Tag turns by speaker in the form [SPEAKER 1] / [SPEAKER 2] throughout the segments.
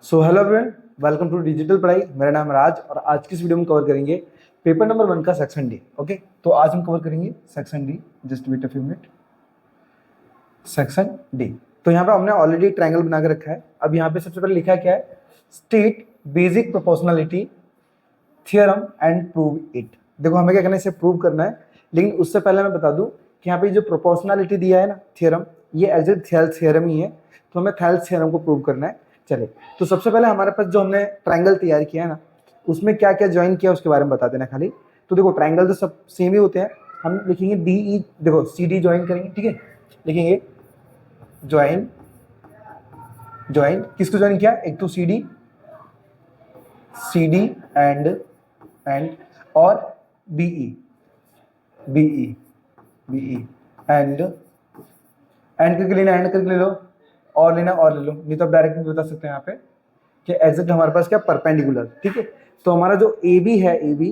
[SPEAKER 1] So hello everyone, welcome to digital Padhai. मेरा नाम है राज और आज की इस वीडियो में कवर करेंगे पेपर नंबर 1 का सेक्शन डी। ओके, तो आज हम कवर करेंगे section D. Just wait a few minute. Section D, तो यहाँ पे हमने ऑलरेडी ट्रायंगल बना के रखा है। अब यहाँ पे सबसे पहले लिखा है क्या है, state basic proportionality theorem and prove it. देखो हमें क्या करना है, इसे प्रूव करना है, लेकिन उससे पहले मैं बता दूं कि यहाँ पे जो प्रोपोर्शनलिटी दिया है ना थियरम, ये एग्जैक्ट थेल्स थ्योरम ही है, तो हमें थेल्स थ्योरम को प्रूव करना है। चले, तो सबसे पहले हमारे पास जो हमने ट्रायंगल तैयार किया है ना, उसमें क्या क्या ज्वाइन किया उसके बारे में बता देना खाली। तो देखो ट्रायंगल तो सब सेम ही होते हैं। हम लिखेंगे डी ई, देखो सी डी ज्वाइन करेंगे, ठीक है, लिखेंगे ज्वाइन। ज्वाइन किसको ज्वाइन किया, एक तो सी डी एंड और बीई एंड करके लेना, एंड करके ले लो, और लेना और ले लो, नहीं तो आप डायरेक्ट भी बता सकते हैं यहाँ पे कि एग्जैक्ट हमारे पास क्या परपेंडिकुलर। ठीक है, तो हमारा जो ए बी है, ए बी,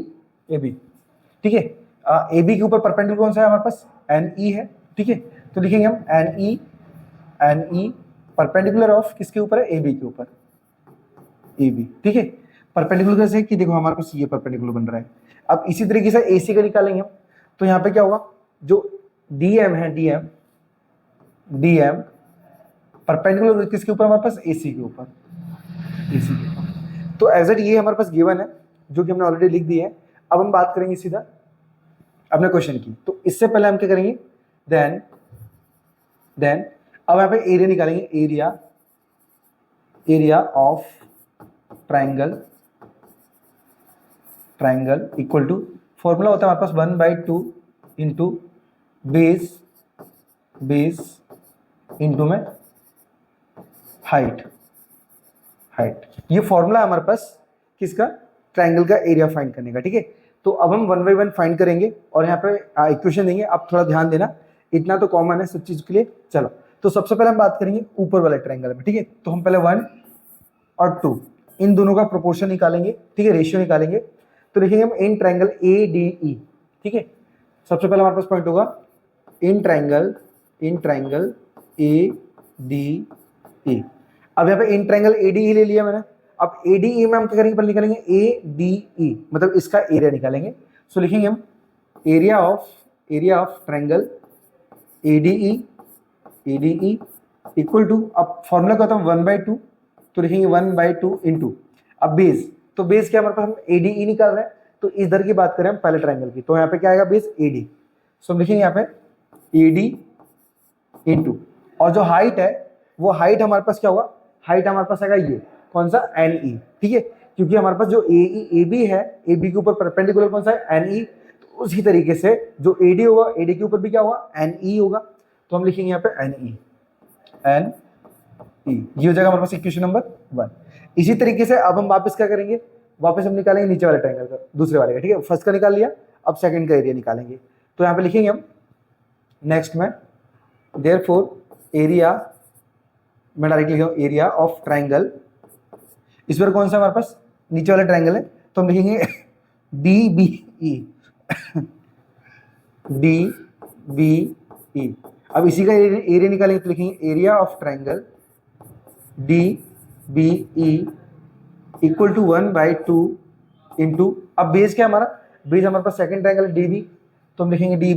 [SPEAKER 1] ठीक है, ए बी के ऊपर परपेंडिकुलर कौन सा है हमारे पास, एन ई है। ठीक है, तो लिखेंगे हम एन ई परपेंडिकुलर ऑफ किसके ऊपर है, ए बी के ऊपर, ए बी। ठीक है, परपेंडिकुलर कैसे कि देखो हमारे पास ये परपेंडिकुलर बन रहा है। अब इसी तरीके से ए सी का निकालेंगे हम, तो यहाँ पे क्या होगा, जो डी एम है, डी एम परपेंडिकुलर किसके ऊपर हमारे पास, एसी के ऊपर, एसी के ऊपर। तो एग्जैक्ट ये हमारे पास गिवन है जो कि हमने ऑलरेडी लिख दी है। अब हम बात करेंगे सीधा अपने क्वेश्चन की। तो इससे पहले हम क्या करेंगे, देन अब यहाँ पे एरिया निकालेंगे, area of triangle equal to, formula होता है हमारे पास 1/2 इंटू बेस इंटू में हाइट। ये फॉर्मूला है हमारे पास किसका, ट्रायंगल का एरिया फाइंड करने का। ठीक है, तो अब हम 1 बाई 1 फाइंड करेंगे और यहाँ पे इक्वेशन देंगे। अब थोड़ा ध्यान देना, इतना तो कॉमन है सब चीज के लिए। चलो, तो सबसे पहले हम बात करेंगे ऊपर वाले ट्रायंगल में। ठीक है, तो हम पहले 1 और 2 इन दोनों का प्रोपोर्शन निकालेंगे, ठीक है, रेशियो निकालेंगे। तो लिखेंगे हम इन ट्रायंगल ए डी ई। ठीक है, सबसे पहले हमारे पास पॉइंट होगा इन ट्रायंगल ए डी ई। अब यहाँ पे इन ट्रायंगल ए डी ई ले लिया मैंने। अब ए डी ई में हम क्या करेंगे, पहले निकालेंगे ए डी ई, मतलब इसका एरिया निकालेंगे। सो लिखेंगे हम area of triangle A D E equal to, अब फॉर्मूला क्या होता है 1/2, तो लिखेंगे 1/2 इंटू, अब बेस, तो बेस क्या हमारे पास, हम ए डी ई निकाल रहे हैं, तो इधर की बात करें हम पहले ट्रायंगल की, तो यहाँ पे क्या आएगा बेस ए डी। सो हम लिखेंगे यहाँ पे ए डी इंटू, और जो हाइट है वो हाइट हमारे पास क्या होगा, हाइट हमारे पास आएगा ये कौन सा, एन ई। ठीक है, क्योंकि हमारे पास जो ए बी है, ए बी के ऊपर परपेंडिकुलर कौन सा है, एन ई। तो उसी तरीके से जो ए डी होगा, ए डी के ऊपर भी क्या होगा, एन ई होगा। तो हम लिखेंगे यहाँ पे एन ई, ये हो जाएगा हमारे पास इक्वेशन नंबर 1। इसी तरीके से अब हम वापस क्या करेंगे, वापस हम निकालेंगे नीचे वाले ट्रायंगल का, दूसरे वाले का। ठीक है, फर्स्ट का निकाल लिया, अब सेकंड का एरिया निकालेंगे। तो यहाँ पे लिखेंगे हम नेक्स्ट में, देयरफॉर एरिया, मैं डायरेक्ट लिखा हूँ एरिया ऑफ ट्रायंगल, इस पर कौन सा हमारे पास नीचे वाला ट्रायंगल है, तो हम लिखेंगे डी बी ई। अब इसी का एरिया निकालेंगे, तो लिखेंगे area of triangle D B E equal to 1/2 into, अब बेस क्या हमारा, बेस हमारे पास सेकंड ट्रायंगल है डी बी, तो हम लिखेंगे डी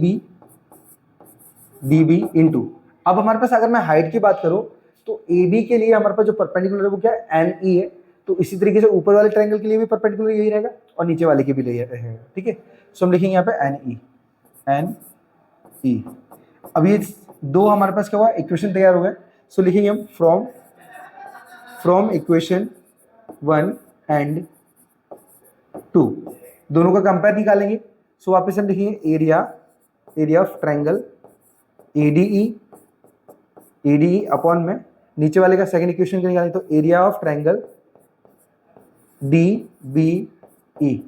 [SPEAKER 1] बी इंटू, अब हमारे पास अगर मैं हाइट की बात करूं तो ए बी के लिए हमारे पास जो परपेंडिकुलर है वो क्या है, एन ई है। तो इसी तरीके से ऊपर वाले ट्रायंगल के लिए भी परपेंडिकुलर यही रहेगा और नीचे वाले के भी यही रहेगा। ठीक है, सो हम लिखेंगे यहाँ पे एन ई। अब ये दो हमारे पास क्या हुआ, इक्वेशन तैयार हो गए। सो लिखेंगे हम फ्रॉम इक्वेशन 1 एंड 2 दोनों का कंपेयर निकालेंगे। सो वापस हम लिखेंगे area of triangle A D E upon में नीचे वाले का सेकंड इक्वेशन का निकालेंगे, तो area of triangle D B E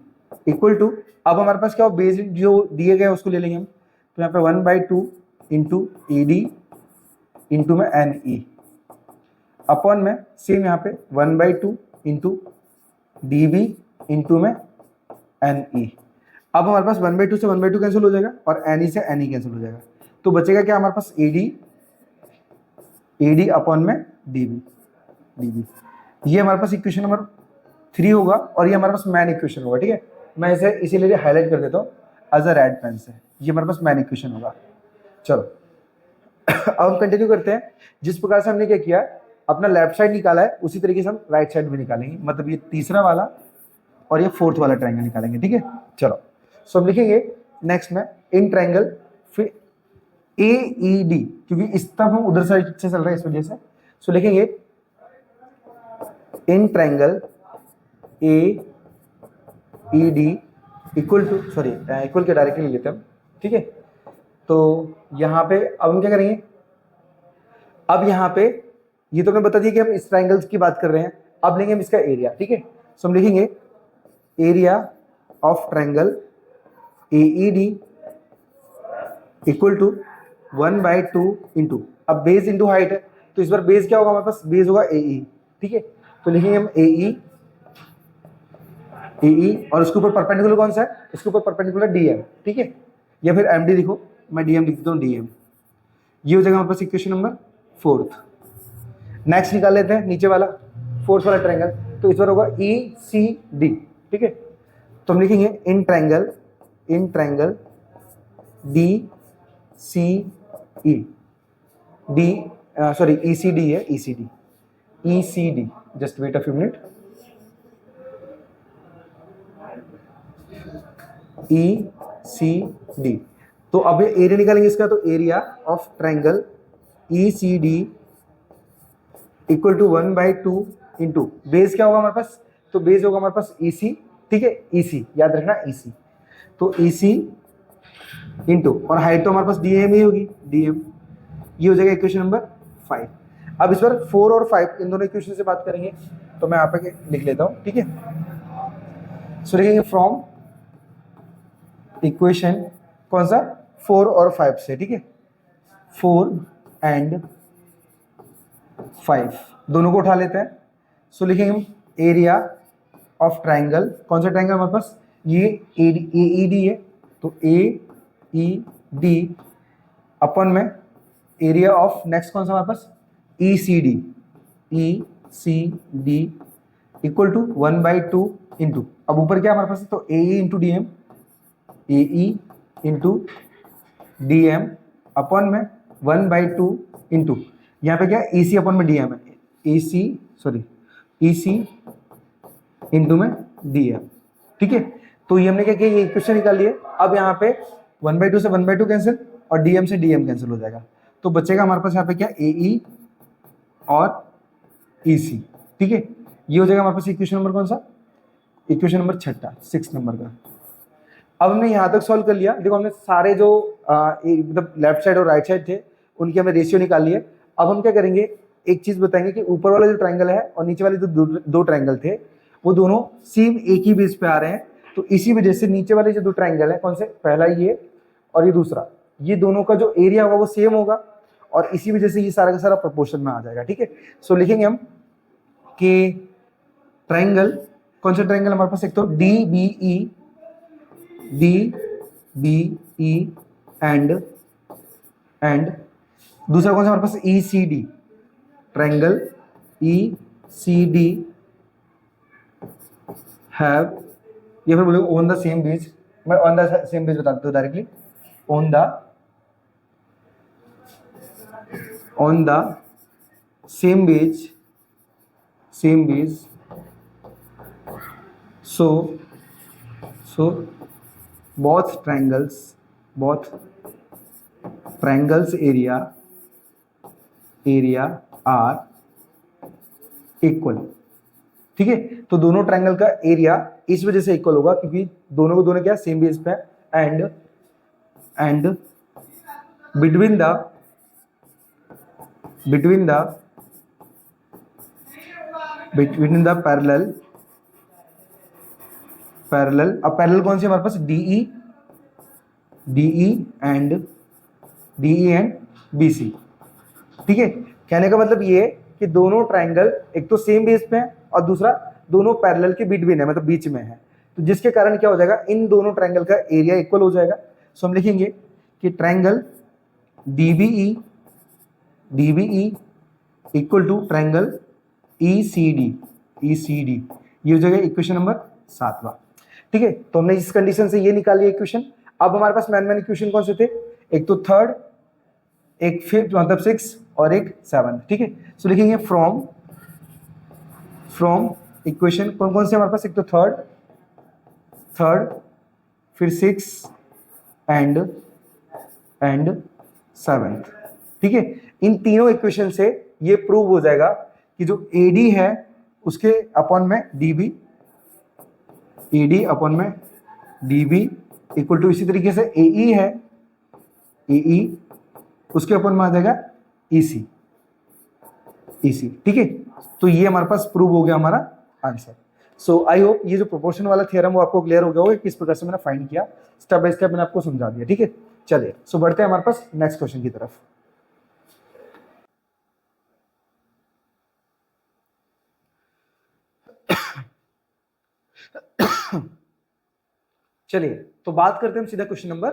[SPEAKER 1] equal to, अब हमारे पास क्या हो, बेस जो दिए गए उसको ले लेंगे हम, तो यहाँ पे 1/2 इंटू ए डी इंटू में एन ई अपॉन में सेम यहाँ पे 1/2 इंटू डी बी इंटू में एन ई। अब हमारे पास 1/2 से 1/2 कैंसिल हो जाएगा और एन ई से एन ई कैंसिल हो जाएगा, तो बचेगा क्या हमारे पास ए डी अपॉन में डी बी। ये हमारे पास इक्वेशन नंबर 3 होगा और ये हमारे पास मैन इक्वेशन होगा, ठीक है। मैं इसे इसीलिए हाईलाइट कर देता हूँ एज अ रेड पेन से, ये हमारे पास मैन इक्वेशन होगा। चलो अब हम कंटिन्यू करते हैं। जिस प्रकार से हमने क्या किया, अपना लेफ्ट साइड निकाला है, उसी तरीके से हम राइट साइड भी निकालेंगे, मतलब ये तीसरा वाला और ये फोर्थ वाला ट्रायंगल निकालेंगे, ठीक है। चलो सो हम लिखेंगे नेक्स्ट में इन ट्रायंगल, फिर ए ई डी, क्योंकि इस तब हम उधर साइड से चल रहे हैं इस वजह से। सो लिखेंगे in triangle A E D equal to, sorry equal के डायरेक्टली लेते हैं हम, ठीक है। तो यहाँ पे अब हम क्या करेंगे, अब यहाँ पे ये तो हमने बता दिया कि हम इस ट्रायंगल्स की बात कर रहे हैं, अब लेंगे हम इसका एरिया, ठीक है। सो हम लिखेंगे area of triangle A E D equal to 1/2 into, अब बेस इंटू हाइट है तो इस बार बेस क्या होगा हमारे पास, बेस होगा ए ई, ठीक है। तो लिखेंगे हम ए ई और उसके ऊपर परपेंडिकुलर कौन सा है, इसके ऊपर परपेंडिकुलर डी एम, ठीक है, या फिर एम डी लिखो, मैं डी एम लिख देता हूँ, डी एम। ये हो जाएगा हमारे पास इक्वेशन नंबर 4। नेक्स्ट निकाल लेते हैं नीचे वाला फोर्थ वाला ट्रायंगल, तो इस बार होगा ई सी डी, ठीक है। तो हम लिखेंगे in triangle D C E D, sorry E C D है, E C D, just wait a few minute, E C D. तो अब एरिया निकालेंगे इसका, तो area of triangle E C D equal to 1/2 into base क्या होगा हमारे पास, तो बेस होगा हमारे पास ई सी, ठीक है, ई सी याद रखना, ई सी, तो ई सी इंटू, और हाइट तो हमारे पास डी एम ही होगी, डी एम। ये हो जाएगा इक्वेशन नंबर 5। अब इस बार 4 और 5 इन दोनों इक्वेशन से बात करेंगे, तो मैं यहाँ पे लिख लेता हूँ, ठीक है। सो लिखेंगे फ्रॉम इक्वेशन कौन सा, 4 और 5 से, ठीक है, 4 एंड 5 दोनों को उठा लेते हैं। सो लिखेंगे हम एरिया ऑफ ट्रायंगल, कौन सा ट्रायंगल हमारे पास, ये ए ई डी है, तो ए ई डी अपन में एरिया ऑफ नेक्स्ट कौन सा हमारे पास, E C D equal to 1/2 into, अब ऊपर क्या हमारे पास है, तो A E into D M, A E into D M अपन में 1/2 इंटू, यहाँ पे क्या ई सी अपन में डी एम है, ए सी सॉरी ई सी इंटू में डी एम, ठीक है। तो ये हमने क्या किया, ये इक्वेशन निकाल लिए। अब यहाँ पे 1/2 से 1/2 कैंसिल और डी एम से डी एम कैंसिल हो जाएगा, तो बचेगा हमारे पास यहाँ पे क्या, ए ई और ई सी, ठीक है। ये हो जाएगा हमारे पास इक्वेशन नंबर कौन सा, इक्वेशन नंबर 6 नंबर का। अब हमने यहाँ तक सॉल्व कर लिया, देखो हमने सारे जो मतलब लेफ्ट साइड और राइट साइड थे उनकी हमने रेशियो निकाल लिए। अब हम क्या करेंगे, एक चीज बताएंगे कि ऊपर वाला जो ट्रायंगल है और नीचे वाले जो दो ट्रायंगल थे वो दोनों सेम एक ही बेस पे आ रहे हैं, तो इसी वजह से नीचे वाले जो दो ट्रायंगल है, कौन से, पहला ये और ये दूसरा, ये दोनों का जो एरिया होगा वो सेम होगा और इसी वजह से ये सारा का सारा प्रोपोर्शन में आ जाएगा, ठीक है। सो लिखेंगे हम कि ट्रायंगल, कौन सा ट्रायंगल हमारे पास, एक तो डी बी ई एंड दूसरा कौन सा हमारे पास, E C D, triangle E C D have, या फिर बोलोगे ऑन द सेम बेस, मैं ऑन द सेम बेस बता देता हूँ directly, on the same base, so both triangles area are equal, ठीक है। तो दोनों ट्रायंगल का एरिया इस वजह से इक्वल होगा क्योंकि दोनों को दोनों क्या, सेम बेस पे, एंड between the parallel, अब पैरेलल कौन सी हमारे पास, DE एंड BC, ठीक है। कहने का मतलब ये है कि दोनों ट्रायंगल एक तो सेम बेस पे है और दूसरा दोनों पैरेलल के बिटवीन है, मतलब बीच में है, तो जिसके कारण क्या हो जाएगा, इन दोनों ट्रायंगल का एरिया इक्वल हो जाएगा। सो हम लिखेंगे कि triangle DBE equal to triangle ECD, ECD, ये हो जाएगा इक्वेशन नंबर 7वां। ठीक है, तो हमने इस कंडीशन से ये निकाल लिया इक्वेशन। अब हमारे पास मैन इक्वेशन कौन से थे, एक तो थर्ड, एक फिफ्थ मतलब 6 और एक 7। ठीक है, सो लिखेंगे फ्रॉम इक्वेशन कौन कौन से हमारे पास, एक तो थर्ड, फिर 6 एंड 7। ठीक है, इन तीनों इक्वेशन से ये प्रूव हो जाएगा कि जो AD है उसके अपॉन में DB, AD अपॉन में DB इक्वल टू, इसी तरीके से AE है, AE उसके अपॉन में आ जाएगा EC। ठीक है, तो ये हमारे पास प्रूव हो गया हमारा आंसर। सो आई होप ये जो प्रोपोर्शन वाला थियरम वो आपको क्लियर हो गया होगा, किस प्रकार से मैंने फाइंड किया, स्टेप बाय स्टेप मैंने आपको समझा दिया। ठीक है, चलिए सो बढ़ते हैं हमारे पास नेक्स्ट क्वेश्चन की तरफ। चलिए तो बात करते हैं हम सीधा क्वेश्चन नंबर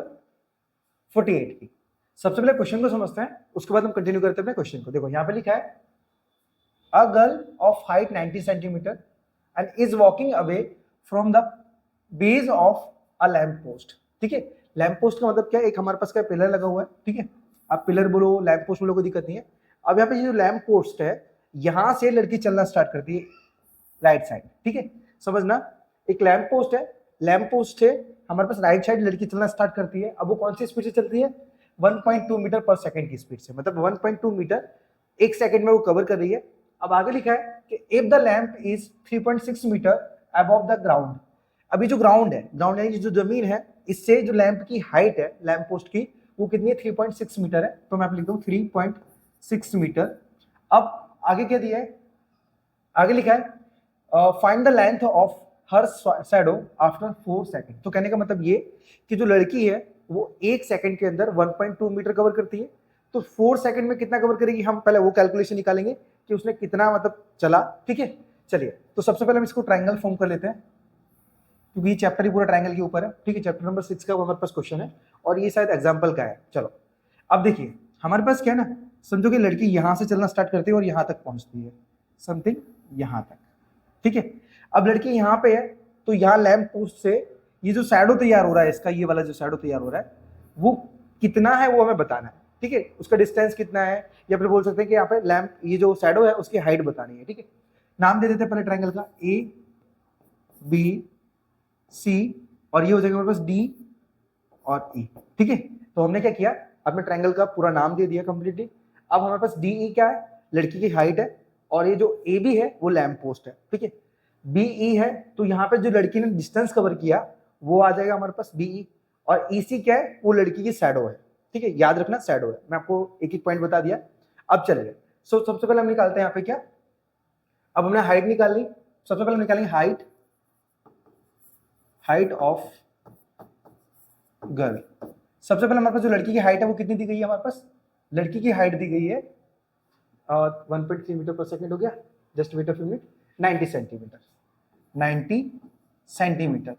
[SPEAKER 1] 48 की। सबसे पहले क्वेश्चन को समझते हैं, उसके बाद हम कंटिन्यू करते हैं अपने क्वेश्चन को। देखो यहाँ पे लिखा है, a girl of height 90 centimetre and is walking away from the base of a lamp post. ठीक है, लैंप पोस्ट का मतलब क्या है, एक हमारे पास क्या पिलर लगा हुआ है। ठीक है, आप पिलर बोलो, लैंप पोस्ट बोलो, कोई दिक्कत नहीं है। अब यहाँ पे ये जो लैंप पोस्ट है, यहां से लड़की चलना स्टार्ट करती है राइट साइड। ठीक है, समझना, एक लैंप पोस्ट है, लैंप पोस्ट से हमारे पास राइट साइड लड़की चलना स्टार्ट करती है। अब वो कौन सी स्पीड से चलती है, 1.2 मीटर पर सेकंड की स्पीड से, मतलब 1.2 मीटर एक सेकंड में वो कवर कर रही है। अब आगे लिखा है कि if the lamp is 3.6 metre above the ground. अभी जो ग्राउंड है, ग्राउंड यानी जो जमीन है, इससे जो लैंप की हाइट है लैंप पोस्ट की, वो कितनी है, 3.6 मीटर है। तो मैं आप लिख दूं 3.6 मीटर। अब आगे क्या दिया है, आगे लिखा है find the length of her shadow after 4 second. तो कहने का मतलब ये कि जो लड़की है वो 1 सेकंड के अंदर 1.2 मीटर कवर करती है, तो 4 सेकंड में कितना कवर करेगी, हम पहले वो कैलकुलेशन निकालेंगे कि उसने कितना मतलब चला। ठीक है, चलिए तो सबसे पहले हम इसको ट्रायंगल फॉर्म कर लेते हैं, क्योंकि ये चैप्टर ही पूरा ट्रायंगल के ऊपर है। ठीक है, चैप्टर नंबर 6 का हमारे पास क्वेश्चन है और ये शायद एग्जाम्पल का है। चलो अब देखिए हमारे पास क्या है ना, समझो कि लड़की यहां से चलना स्टार्ट करती है और यहां तक पहुंचती है, समथिंग यहां तक। ठीक है, अब लड़की यहाँ पे है, तो यहाँ लैंप पोस्ट से ये जो शैडो तैयार हो रहा है, इसका ये वाला जो शैडो तैयार हो रहा है वो कितना है, वो हमें बताना है। ठीक है, उसका डिस्टेंस कितना है, या फिर बोल सकते हैं कि यहाँ पे लैंप, ये जो शैडो है उसकी हाइट बतानी है। ठीक है, नाम दे देते हैं पहले ट्रायंगल का, ABC, और ये हो जाएगा हमारे पास D और E। ठीक है, तो हमने क्या किया, हमने ट्रायंगल का पूरा नाम दे दिया कंप्लीटली। अब हमारे पास DE क्या है, लड़की की हाइट है, और ये जो AB है वो लैंप पोस्ट है। ठीक है, BE है, तो यहाँ पे जो लड़की ने डिस्टेंस कवर किया वो आ जाएगा हमारे पास BE, और EC क्या है, वो लड़की की शैडो है। ठीक है, याद रखना शैडो है, मैं आपको एक एक पॉइंट बता दिया। अब चलिए सबसे पहले हम निकालते हैं यहाँ पे क्या, अब हमने हाइट निकाल ली। सबसे पहले हम निकालेंगे हाइट ऑफ गर्ल। सबसे पहले हमारे पास जो लड़की की हाइट है वो कितनी दी गई है, हमारे पास लड़की की हाइट दी गई है 1.3 मीटर पर सेकेंड हो गया, just weight of unit 90 centimetre, 90 centimetre.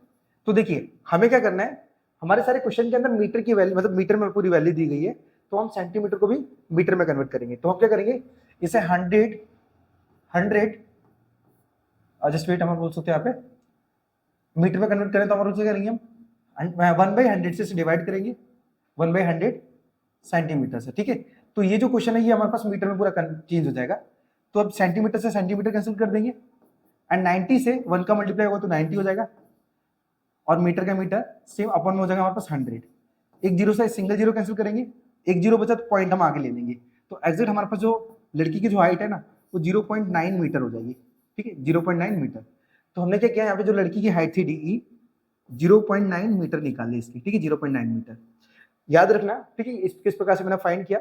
[SPEAKER 1] तो देखिए हमें क्या करना है, हमारे सारे क्वेश्चन के अंदर मीटर की वैल्यू, मतलब मीटर में पूरी वैल्यू दी गई है, तो हम सेंटीमीटर को भी मीटर में कन्वर्ट करेंगे। तो हम क्या करेंगे, इसे 100 जस्ट वेट, हम बोल सकते हैं यहाँ पे मीटर में कन्वर्ट करें तो हमारे क्या करेंगे, हम 1/100 से डिवाइड करेंगे, 1/100 सेंटीमीटर से। ठीक है, तो ये जो क्वेश्चन है ये हमारे पास मीटर में पूरा चेंज हो जाएगा। तो अब सेंटीमीटर से सेंटीमीटर कैंसिल कर देंगे, एंड 90 से 1 का मल्टीप्लाई होगा तो 90 हो जाएगा, और मीटर का मीटर सेम अपॉन में हो जाएगा हमारे पास 100। एक जीरो से सिंगल जीरो कैंसिल करेंगे, एक जीरो बचा तो पॉइंट हम आगे ले लेंगे, तो एग्जैक्ट हमारे पास जो लड़की की जो हाइट है ना वो 0.9 मीटर हो जाएगी। ठीक है, 0.9 मीटर। तो हमने क्या किया, यहाँ पे जो लड़की की हाइट थी DE 0.9 मीटर निकाल ली इसकी। ठीक है, 0.9 मीटर याद रखना। ठीक है, किस प्रकार से मैंने फाइंड किया।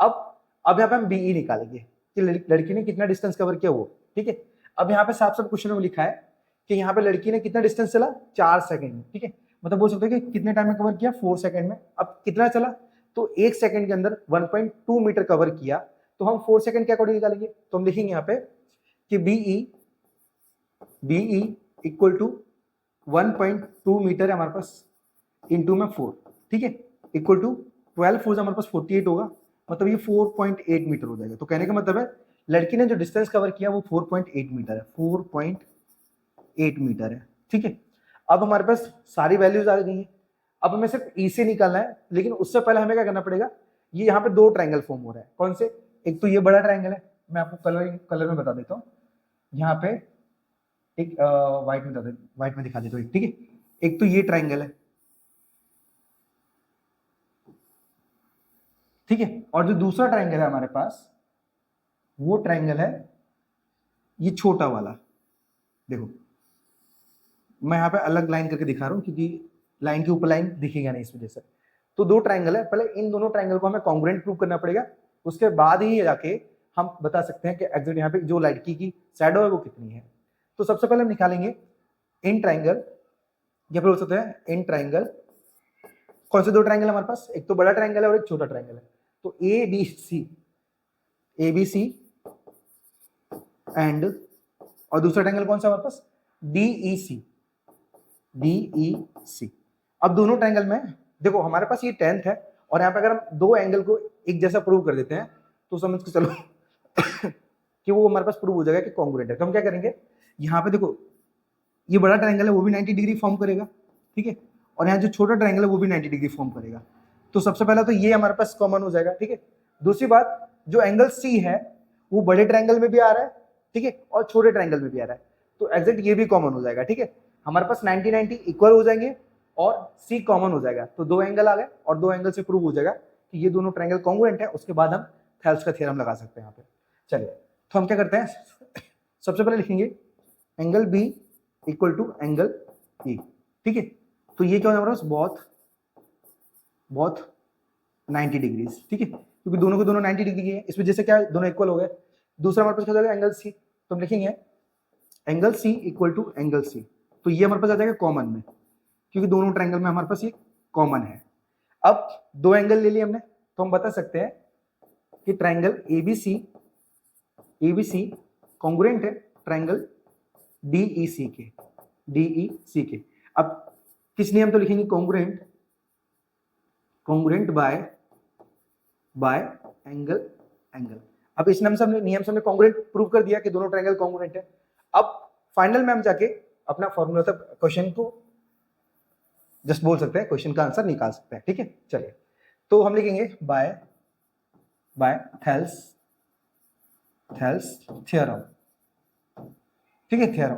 [SPEAKER 1] अब यहाँ पे हम BE निकालेंगे कि लड़की ने कितना डिस्टेंस कवर किया वो। ठीक है, अब यहाँ पे साफ साफ क्वेश्चन में लिखा है कि यहाँ पे लड़की ने कितना डिस्टेंस चला, 4 सेकंड में। ठीक है, मतलब बोल सकते हैं कि कितने टाइम में कवर किया, 4 सेकंड में। अब कितना चला, तो 1 सेकंड के अंदर 1.2 मीटर कवर किया, तो हम 4 सेकंड के अकॉर्डिंग निकालेंगे। तो हम लिखेंगे यहाँ पे कि BE इक्वल टू 1.2 मीटर है हमारे पास, इंटू में 4। ठीक है, इक्वल टू 12 4 हमारे पास 48 होगा, मतलब ये 4.8 मीटर हो जाएगा। तो कहने का मतलब है लड़की ने जो डिस्टेंस कवर किया वो 4.8 मीटर है, 4.8 मीटर है, ठीक है। अब हमारे पास सारी वैल्यूज आ गई हैं। अब हमें सिर्फ ई से निकालना है, लेकिन उससे पहले हमें क्या करना पड़ेगा, ये यहाँ पे दो ट्रायंगल फॉर्म हो रहा है। कौन से? एक तो ये बड़ा ट्रायंगल है, मैं आपको कलर में बता देता हूँ। यहाँ पे एक व्हाइट में दिखा देता हूँ, ठीक है। एक तो ये ट्रायंगल है, ठीक है, और जो दूसरा ट्रायंगल है हमारे पास, वो ट्रायंगल है ये छोटा वाला। देखो मैं यहाँ पे अलग लाइन करके दिखा रहा हूँ, क्योंकि लाइन के ऊपर लाइन दिखेगा नहीं इस वजह से। तो दो ट्रायंगल है, पहले इन दोनों ट्रायंगल को हमें कॉन्ग्रुएंट प्रूव करना पड़ेगा, उसके बाद ही जाके हम बता सकते हैं कि एग्जैक्ट यहाँ पे जो लड़की की शैडो है वो कितनी है। तो सबसे पहले हम निकालेंगे इन ट्रायंगल, या फिर बोल सकते हैं इन ट्रायंगल। कौन से दो ट्रायंगल हमारे पास? एक तो बड़ा ट्रायंगल है और एक छोटा ट्रायंगल है। तो ए बी सी एंड, और दूसरा ट्रायंगल कौन सा हमारे पास? डी ई सी। अब दोनों ट्रायंगल में देखो हमारे पास ये 10th है, और यहाँ पे अगर हम दो एंगल को एक जैसा प्रूव कर देते हैं तो समझ के चलो कि वो हमारे पास प्रूव हो जाएगा कि कॉन्ग्रुएंट है। तो हम क्या करेंगे, यहाँ पे देखो ये बड़ा ट्रायंगल है वो भी 90 डिग्री फॉर्म करेगा, ठीक है, और यहाँ जो छोटा ट्रायंगल है वो भी 90 डिग्री फॉर्म करेगा। तो सबसे पहला तो ये हमारे पास कॉमन हो जाएगा, ठीक है। दूसरी बात, जो एंगल सी है वो बड़े ट्रायंगल में भी आ रहा है, ठीक है, और छोटे ट्रायंगल में भी आ रहा है, तो एग्जैक्ट ये भी कॉमन हो जाएगा, ठीक है। हमारे पास 90-90 इक्वल हो जाएंगे और सी कॉमन हो जाएगा, तो दो एंगल आ गए और दो एंगल से प्रूव हो जाएगा कि ये दोनों ट्रायंगल कॉन्ग्रुएंट है। उसके बाद हम थेल्स का थ्योरम लगा सकते हैं यहाँ पे। चलिए तो हम क्या करते हैं, सबसे पहले लिखेंगे angle B equal to angle A, ठीक है। तो ये क्या हो हमारे पास, बोथ 90 डिग्रीज, ठीक है, क्योंकि दोनों के दोनों 90 डिग्री के हैं, इस वजह से क्या दोनों इक्वल हो गए। दूसरा हमारे पास क्या हो जाएगा, एंगल सी। तो हम लिखेंगे angle C equal to angle C, तो ये हमारे पास आ जाएगा कॉमन में, क्योंकि दोनों ट्रायंगल में हमारे पास ये कॉमन है। अब दो एंगल ले लिए हमने, तो हम बता सकते हैं कि ट्रायंगल एबीसी कॉन्ग्रुएंट है ट्रायंगल डीईसी के। अब किस नियम तो लिखेंगे, कॉन्ग्रुएंट बाय एंगल। अब इस नियम से हमने कॉन्ग्रुएंट प्रूव कर दिया कि दोनों ट्रायंगल कॉन्ग्रुएंट है। अब फाइनल में हम जाके अपना फॉर्मूला तक क्वेश्चन को जस्ट बोल सकते हैं, क्वेश्चन का आंसर निकाल सकते हैं, ठीक है। चलिए तो हम लिखेंगे बाय थेल्स थ्योरम, ठीक है, थ्योरम।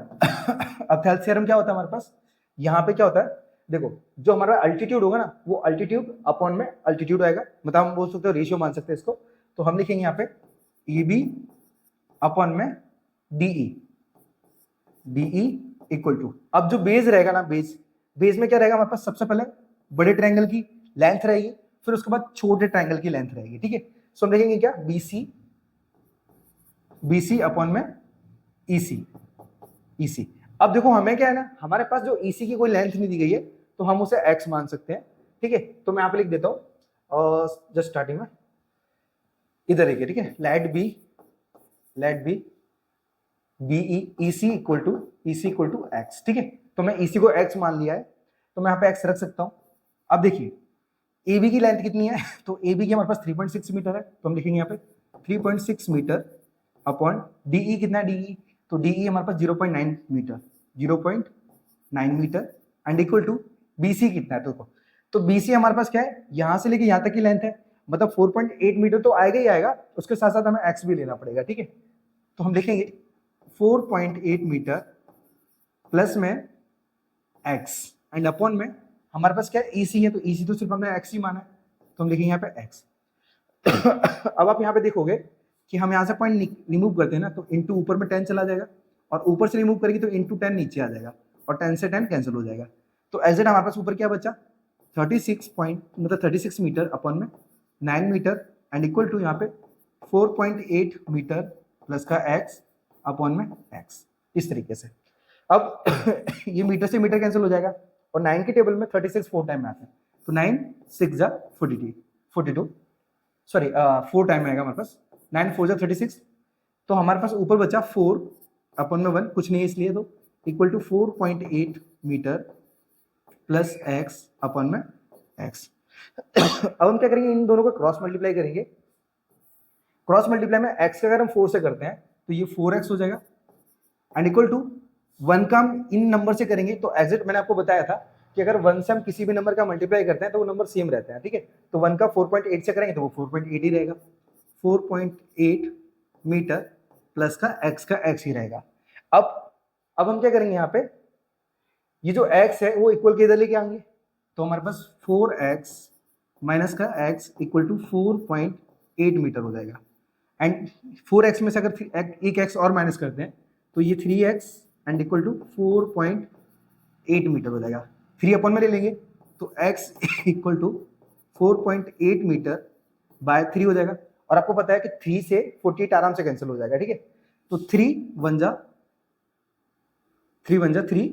[SPEAKER 1] अब थेल्स थ्योरम क्या होता है हमारे पास, यहाँ पे क्या होता है, देखो जो हमारा अल्टीट्यूड होगा ना, वो अल्टीट्यूड अपॉन में अल्टीट्यूड आएगा, मतलब हम बोल सकते हो रेशियो मान सकते हैं इसको। तो हम लिखेंगे यहाँ पे ए बी अपॉन में डीई इक्वल टू, अब जो बेस रहेगा ना, बेस में क्या रहेगा हमारे पास, सबसे पहले बड़े ट्रायंगल की लेंथ रहेगी, फिर उसके बाद छोटे ट्रायंगल की लेंथ रहेगी, ठीक है। सो हम लिखेंगे क्या, बीसी अपॉन में ईसी। अब देखो हमें क्या है ना, हमारे पास जो ईसी की कोई लेंथ नहीं दी गई है, तो हम उसे एक्स मान सकते हैं, ठीक है। तो मैं यहाँ पे लिख देता हूँ जस्ट स्टार्टिंग में इधर देखिए, ठीक है, let be EC equal to x, ठीक है। तो मैं ईसी को एक्स मान लिया है, तो मैं यहाँ पे एक्स रख सकता हूँ। अब देखिए ए बी की लेंथ कितनी है, तो ए बी की हमारे पास 3.6 मीटर है, तो हम लिखेंगे यहाँ पे 3.6 मीटर अपॉन डीई कितना है, डीई तो डीई हमारे पास 0.9 metre and equal to BC कितना है, तो बीसी हमारे पास क्या है, यहां से लेके यहां तक की लेंथ है, मतलब 4.8 मीटर तो आएगा ही आएगा, उसके साथ साथ हमें एक्स भी लेना पड़ेगा, ठीक है। तो हम लिखेंगे 4.8 मीटर प्लस में एक्स एंड अपॉन में हमारे पास क्या है, ईसी है, तो ईसी तो सिर्फ हमने एक्स ही माना है, तो हम लिखेंगे यहाँ पे एक्स। अब आप यहाँ पे देखोगे कि हम यहाँ से पॉइंट रिमूव करते हैं ना, तो इंटू ऊपर में 10 चला जाएगा, और ऊपर से रिमूव करेंगे तो इंटू 10 नीचे आ जाएगा, और 10 से 10 कैंसिल हो जाएगा। तो एज हमारे पास ऊपर क्या बचा, 36 मीटर अपॉन में 9 मीटर एंड इक्वल टू यहाँ पे 4.8 मीटर प्लस का एक्स अपॉन में एक्स, इस तरीके से। अब ये मीटर से मीटर कैंसिल हो जाएगा, और 9 के टेबल में 36 4 टाइम में आता है, तो 9 6 जा 42 सॉरी 4 टाइम में आएगा हमारे पास, 9 4 जा 36, तो हमारे पास ऊपर बचा 4 अपॉन में 1 कुछ नहीं है इसलिए, तो equal to 4.8 metre plus x upon में एक्स। अब हम क्या करेंगे, इन दोनों को क्रॉस मल्टीप्लाई करेंगे, क्रॉस मल्टीप्लाई में x का अगर हम 4 से करते हैं तो ये 4x हो जाएगा एंड इक्वल टू 1 का हम इन नंबर से करेंगे तो एग्जैक्ट मैंने आपको बताया था कि अगर 1 से हम किसी भी नंबर का मल्टीप्लाई करते हैं तो वो नंबर सेम रहते हैं, ठीक है। तो 1 का 4.8 से करेंगे तो वो 4.8 ही रहेगा, 4.8 मीटर प्लस का x ही रहेगा। अब हम क्या करेंगे यहाँ पे, ये जो x है वो इक्वल के इधर लेके आएंगे तो हमारे पास 4x माइनस का x इक्वल टू 4.8 मीटर हो जाएगा एंड 4x में से अगर एक x और माइनस करते हैं तो ये 3x and equal to 4.8 metre हो जाएगा। 3 अपन में ले लेंगे तो x equal to 4.8 metre by 3 हो जाएगा और आपको पता है कि 3 से 48 आराम से कैंसिल हो जाएगा, ठीक है। तो 3 वन जा 3,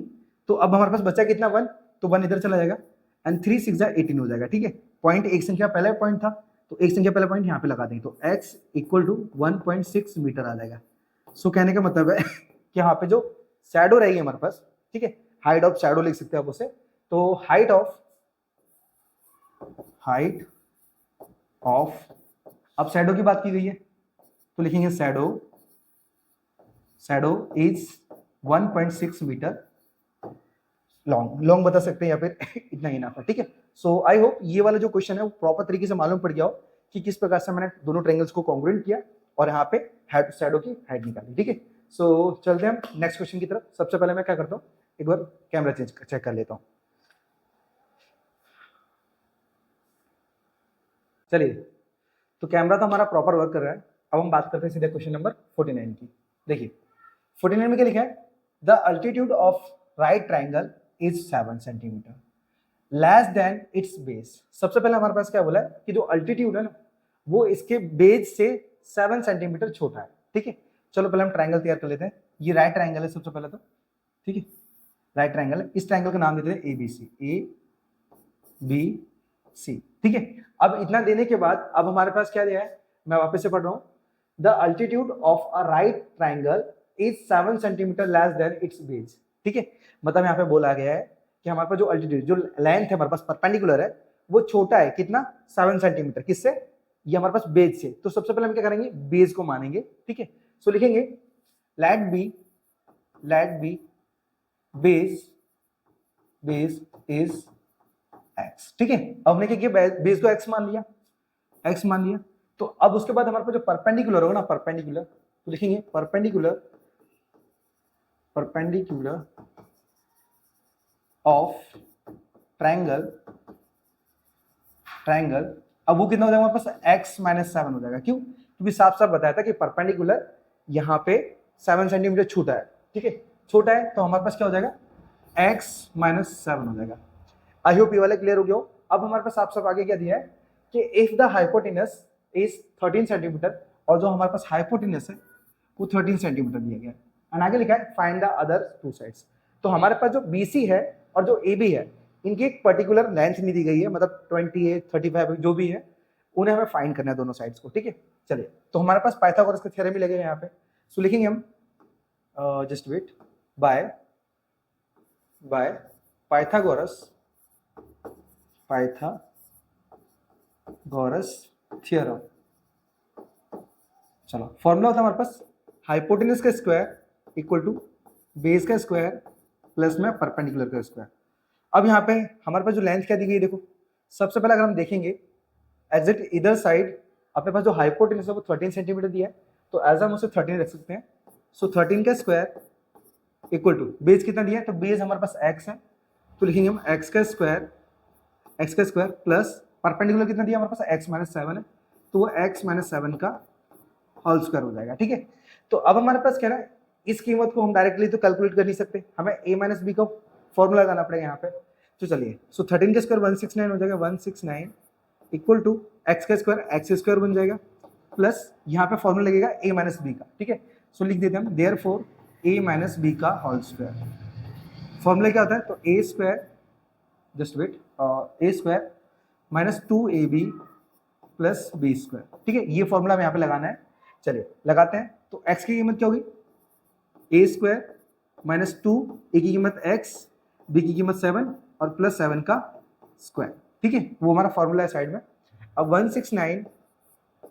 [SPEAKER 1] तो अब हमारे पास बचा कितना 1, तो 1 इधर चला जाएगा एंड 3 6 जा 18 हो जाएगा, ठीक है। पॉइंट एक संख्या पहले पॉइंट था तो एक संख्या पहले पॉइंट यहाँ पे लगा देंगे तो x इक्वल टू 1.6 मीटर आ जाएगा। सो कहने का मतलब है कि यहाँ पे जो शैडो रहेगी हमारे पास, ठीक है, हाइट ऑफ शैडो लिख सकते हैं आप उसे, तो हाइट ऑफ अब शैडो की बात की गई है तो लिखेंगे शैडो इज 1.6 मीटर लॉन्ग बता सकते हैं या फिर इतना ही ना, ठीक है। सो आई होप ये वाला जो क्वेश्चन है वो प्रॉपर तरीके से मालूम पड़ गया हो कि किस प्रकार से मैंने दोनों ट्रायंगल्स को कॉन्ग्रुएंट किया और यहाँ पे शैडो की हाइट निकाली, ठीक है। सो चलते हैं हम नेक्स्ट क्वेश्चन की तरफ। सबसे पहले मैं क्या करता हूँ, एक बार कैमरा चेक कर लेता हूँ। चलिए, तो कैमरा तो हमारा प्रॉपर वर्क कर रहा है। अब हम बात करते हैं सीधे क्वेश्चन नंबर 49 की। देखिए 49 में क्या लिखा है, the altitude of right triangle is 7 centimetre less than it's base. सबसे पहले हमारे पास क्या बोला है कि जो अल्टीट्यूड है ना वो इसके बेस से 7 सेंटीमीटर छोटा है, ठीक है। चलो पहले हम ट्राइंगल तैयार कर लेते हैं। ये राइट ट्राइंगल है सबसे पहले तो, ठीक है, राइट ट्राइंगल है। इस ट्राइंगल का नाम देते हैं ए बी सी, ठीक है। अब इतना देने के बाद अब हमारे पास क्या दिया है, मैं वापस से पढ़ रहा हूं, the altitude of a right triangle is 7 centimetre less than it's base, ठीक है। मतलब यहाँ पे बोला गया है कि हमारे पास जो अल्टीट्यूड, जो लेंथ है हमारे पास परपेंडिकुलर है, वो छोटा है कितना, 7 सेंटीमीटर। किससे, ये हमारे पास बेस से। तो सबसे पहले हम क्या करेंगे, बेस को मानेंगे, ठीक है। सो लिखेंगे let be base is x, ठीक है। अब हमने क्या किया, बेस को x मान लिया। तो अब उसके बाद हमारे पास जो परपेंडिकुलर होगा ना, परपेंडिकुलर, तो लिखेंगे परपेंडिकुलर ऑफ ट्रायंगल। अब वो कितना हो जाएगा हमारे पास, x माइनस 7 हो जाएगा। क्यों, क्योंकि साफ साफ बताया था कि परपेंडिकुलर यहाँ पे 7 सेंटीमीटर छोटा है, ठीक है, छोटा है, तो हमारे पास क्या हो जाएगा, x माइनस 7 हो जाएगा। आई होप ये वाला क्लियर हो गया हो। अब हमारे पास साफ साफ आगे क्या दिया है कि if the hypotenuse is 13 centimetre, और जो हमारे पास हाइपोटेनस है वो 13 सेंटीमीटर दिया गया है एंड आगे लिखा है find the other two sides. तो हमारे पास जो BC है और जो AB है, इनकी एक पर्टिकुलर लेंथ नहीं दी गई है, मतलब 28 35 जो भी है उन्हें हमें फाइंड करना है दोनों साइड्स को, ठीक है। चलिए, तो हमारे पास पाइथागोरस का थ्योरम भी लगेगा यहाँ पे। सो लिखेंगे हम just wait, by Pythagoras theorem. चलो, फॉर्मूला होता है हमारे पास हाइपोटेनस का स्क्वायर इक्वल टू बेस का स्क्वायर प्लस में परपेंडिकुलर का स्क्वायर। अब यहाँ पे हमारे पास जो लेंथ क्या दी गई है, देखो सबसे पहले अगर हम देखेंगे एग्जैक्ट इधर साइड अपने पास जो हाइपोटेनस है वो 13 सेंटीमीटर दिया है, तो एज हम उसे 13 रख सकते हैं। सो 13 का स्क्वायर इक्वल टू बेस कितना दिया है, तो बेस हमारे पास x है, तो लिखेंगे हम x का स्क्वायर प्लस परपेंडिकुलर कितना दिया हमारे पास, x माइनस 7 है, तो वो x माइनस 7 का होल स्क्वायर हो जाएगा, ठीक है। तो अब हमारे पास क्या है, इस कीमत को हम डायरेक्टली तो कैलकुलेट कर नहीं सकते, हमें a माइनस बी का फॉर्मूला लगाना पड़ेगा यहाँ पे। तो चलिए, सो 13 का स्क्वायर 169 हो जाएगा, 169 इक्वल टू x का स्क्वायर x स्क्वायर बन जाएगा प्लस यहाँ पे फॉर्मूला लगेगा a माइनस बी का, ठीक है। सो लिख देते हैं हम देयरफॉर a माइनस बी का होल स्क्वायर। फॉर्मूला क्या होता है, तो a square, just wait, a square minus 2ab plus B square, ठीक है। ये फॉर्मूला हमें यहाँ पे लगाना है। चलिए लगाते हैं। तो x की कीमत क्या होगी, a स्क्वायर माइनस 2, a की कीमत x, b की कीमत 7 और प्लस 7 का स्क्वायर, ठीक है। वो हमारा फॉर्मूला है साइड में। अब 169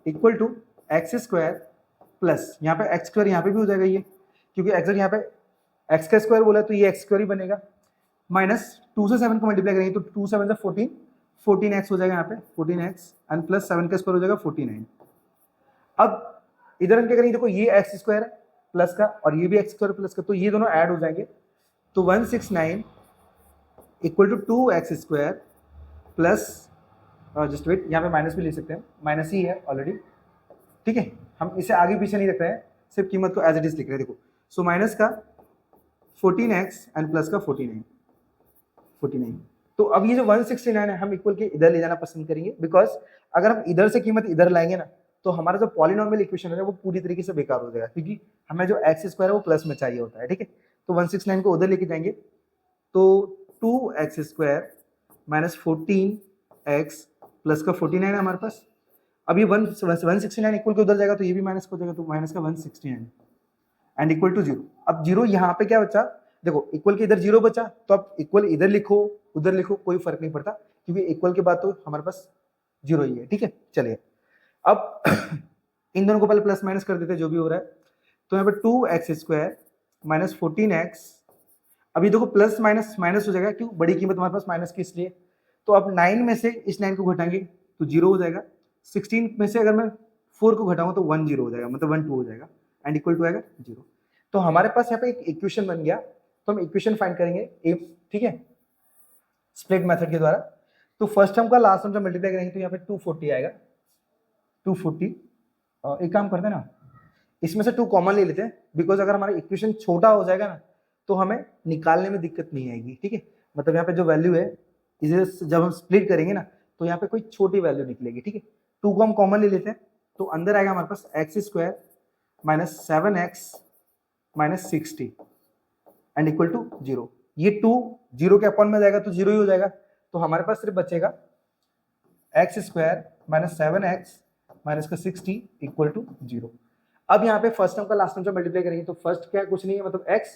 [SPEAKER 1] equal to x square plus यहाँ पे एक्स स्क्वायर यहाँ पे भी हो जाएगा ये, क्योंकि एक्स यहाँ पे एक्स का स्क्वायर बोला तो ये एक्स स्क्वायर ही बनेगा, माइनस 2 से 7 को मल्टीप्लाई करेंगे तो 2 7 से 14, 14x हो जाएगा यहाँ पे 14x एंड प्लस 7 का स्क्वायर हो जाएगा 49। अब इधर हम क्या करेंगे, देखो ये एक्स स्क्वायर है प्लस का और ये भी एक्स स्क्वायर प्लस का, तो ये दोनों ऐड हो जाएंगे, तो 169 equal to 2x square plus, just wait यहाँ पे माइनस भी ले सकते हैं, माइनस ही है ऑलरेडी, ठीक है, हम इसे आगे पीछे नहीं रख रहे हैं, सिर्फ कीमत को एज इट इज लिख रहे हैं। देखो सो माइनस का 14x एंड प्लस का 49। तो अब ये जो 169 है हम इक्वल के इधर ले जाना पसंद करेंगे, बिकॉज अगर हम इधर से कीमत इधर लाएंगे ना तो हमारा जो पॉलिनॉमियल इक्वेशन है वो पूरी तरीके से बेकार हो जाएगा, क्योंकि हमें जो एक्स स्क्वायर है वो प्लस में चाहिए होता है, ठीक है। तो 169 को उधर लेके जाएंगे तो 2x square minus 14x plus का 49 है हमारे पास। अब ये 169 इक्वल के उधर जाएगा तो ये भी माइनस हो जाएगा, तो माइनस का 169 एंड इक्वल टू 0। अब 0 यहाँ पे क्या बचा, देखो इक्वल के इधर 0 बचा, तो अब इक्वल इधर लिखो उधर लिखो कोई फर्क नहीं पड़ता, क्योंकि इक्वल के बाद तो हमारे पास 0 ही है, ठीक है। चलिए अब इन दोनों को पहले प्लस माइनस कर देते हैं जो भी हो रहा है, तो यहाँ पे 2x स्क्वायर माइनस 14x, अभी देखो प्लस माइनस माइनस हो जाएगा, क्यों, बड़ी कीमत हमारे पास माइनस की इसलिए, तो अब 9 में से इस 9 को घटाएंगे तो 0 हो जाएगा, 16 में से अगर मैं 4 को घटाऊंगा तो 1 0 हो जाएगा, मतलब 1 2 हो जाएगा एंड इक्वल टू आएगा 0। तो हमारे पास यहाँ पे एक इक्वेशन बन गया, तो हम इक्वेशन फाइंड करेंगे ठीक है, स्प्लिट मेथड के द्वारा। तो फर्स्ट टर्म का लास्ट टर्म जब मल्टीप्लाई करेंगे तो यहाँ पे 240 आएगा, 240। एक काम करते हैं ना, इसमें से 2 कॉमन ले लेते हैं, बिकॉज अगर हमारा इक्वेशन छोटा हो जाएगा ना तो हमें निकालने में दिक्कत नहीं आएगी, ठीक है। मतलब यहाँ पे जो वैल्यू है इसे जब हम स्प्लिट करेंगे ना तो यहाँ पे कोई छोटी वैल्यू निकलेगी, ठीक है। 2 को हम कॉमन ले लेते हैं, तो अंदर आएगा हमारे पास x square minus 7x minus 60 and equal to 0। ये 2 0 के अपॉन में जाएगा तो 0 ही हो जाएगा, तो हमारे पास सिर्फ बचेगा x square minus 7x minus का 60 इक्वल टू 0। अब यहाँ पे फर्स्ट टर्म का लास्ट टर्म से मल्टीप्लाई करेंगे तो फर्स्ट क्या कुछ नहीं है, मतलब x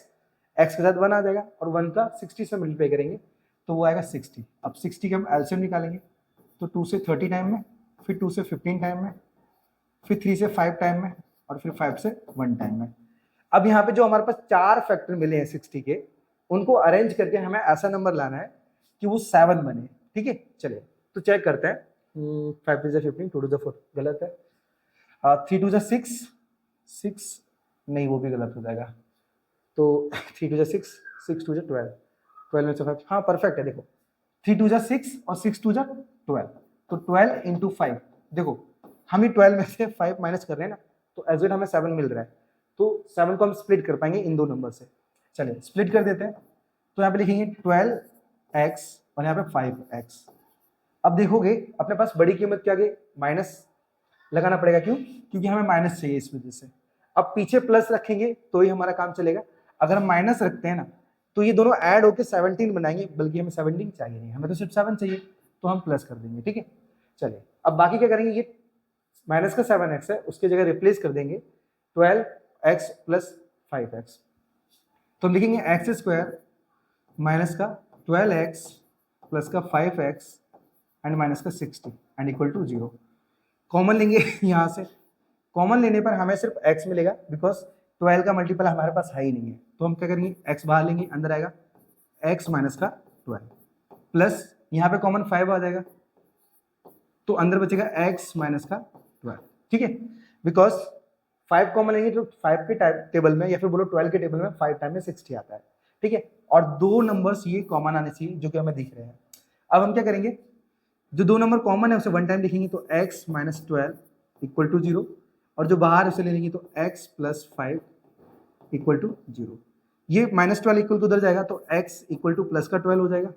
[SPEAKER 1] के साथ 1 आ जाएगा और 1 का 60 से मल्टीप्लाई करेंगे तो वो आएगा 60। अब 60 के हम एलसीएम निकालेंगे, तो 2 से 30 टाइम में, फिर 2 से 15 टाइम में, फिर 3 से 5 टाइम में और फिर 5 से 1 टाइम में। अब यहाँ पे जो हमारे पास 4 फैक्टर मिले हैं 60 के, उनको अरेंज करके हमें ऐसा नंबर लाना है कि वो 7 बने, ठीक है। चलिए तो चेक करते हैं, 5 2 15, 2 2 4 गलत है, 3 2 6 6 नहीं, वो भी गलत हो जाएगा, तो 3 2 6 6 2 12, 12 में से 5, हाँ परफेक्ट है। देखो 3 2 6 और 6 2 12, तो 12 इंटू 5, देखो हम ही 12 में से 5 माइनस कर रहे हैं ना, तो एज इट हमें 7 मिल रहा है, तो 7 को हम स्प्लिट कर पाएंगे इन दो नंबर से। चलिए स्प्लिट कर देते हैं, तो यहाँ पे लिखेंगे 12x और यहाँ पे 5x। अब देखोगे अपने पास बड़ी कीमत के आगे माइनस लगाना पड़ेगा, क्यों, क्योंकि हमें माइनस चाहिए इस वजह से। अब पीछे प्लस रखेंगे तो ही हमारा काम चलेगा, अगर हम माइनस रखते हैं ना तो ये दोनों ऐड होकर 17 बनाएंगे, बल्कि हमें 17 चाहिए नहीं, हमें तो सिर्फ 7 चाहिए, तो हम प्लस कर देंगे, ठीक है। चलिए अब बाकी क्या करेंगे, ये माइनस का 7x है उसकी जगह रिप्लेस कर देंगे 12x प्लस 5x, तो हम लिखेंगे एक्स स्क्वायर माइनस का 12x प्लस का 5x एंड माइनस का 60 एंड इक्वल टू 0। कॉमन लेंगे यहाँ से, कॉमन लेने पर हमें सिर्फ x मिलेगा, बिकॉज 12 का मल्टीपल हमारे पास है ही नहीं है, तो हम क्या करेंगे x बाहर लेंगे, अंदर आएगा x माइनस का 12 प्लस यहाँ पे कॉमन 5 आ जाएगा, तो अंदर बचेगा x माइनस का 12, ठीक है। बिकॉज 5 कॉमन लेंगे तो 5 के टेबल में या फिर बोलो 12 के टेबल में 5 टाइम में 60 आता है, ठीक है। और 2 नंबर्स ये कॉमन आने चाहिए जो कि हमें दिख रहे हैं। अब हम क्या करेंगे, जो 2 नंबर कॉमन है उसे 1 टाइम लिखेंगे, तो x माइनस 12 इक्वल टू 0, और जो बाहर उसे ले लेंगे तो x प्लस 5 इक्वल टू 0। ये माइनस 12 इक्वल टू उधर जाएगा तो x इक्वल टू प्लस का 12 हो जाएगा,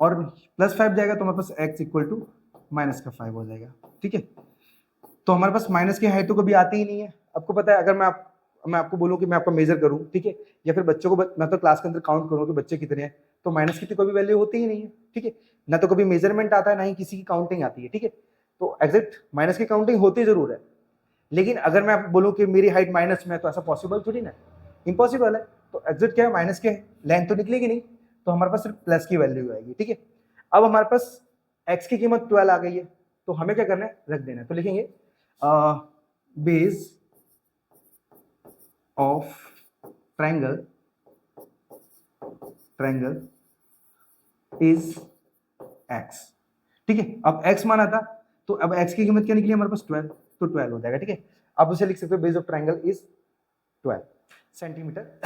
[SPEAKER 1] और प्लस 5 जाएगा तो हमारे पास x इक्वल टू माइनस का 5 हो जाएगा, ठीक है। तो हमारे पास माइनस की हाइट तो कभी आती ही नहीं है। आपको पता है, अगर मैं आपको बोलूँ कि मैं आपको मेजर करूँ, ठीक है, या फिर बच्चों को मैं तो क्लास के अंदर काउंट करूँ कि बच्चे कितने हैं, तो माइनस की तो कभी वैल्यू होती ही नहीं है, ठीक है। ना तो कभी मेजरमेंट आता है, ना ही किसी की काउंटिंग आती है, ठीक है। तो एग्जैक्ट माइनस की काउंटिंग होती जरूर है, लेकिन अगर मैं आपको बोलूँ कि मेरी हाइट माइनस में है तो ऐसा पॉसिबल थोड़ी ना, इम्पॉसिबल है। तो एग्जैक्ट क्या है, माइनस के लेंथ तो निकलेगी नहीं, तो हमारे पास सिर्फ प्लस की वैल्यू आएगी, ठीक है। अब हमारे पास x की कीमत 12 आ गई है, तो हमें क्या करना है, रख देना है। तो लिखेंगे base of triangle is x। ठीक है, अब x माना था तो अब x की कीमत क्या निकली हमारे पास 12, तो 12 हो जाएगा। ठीक है, अब उसे लिख सकते हो base of triangle is 12 centimetre.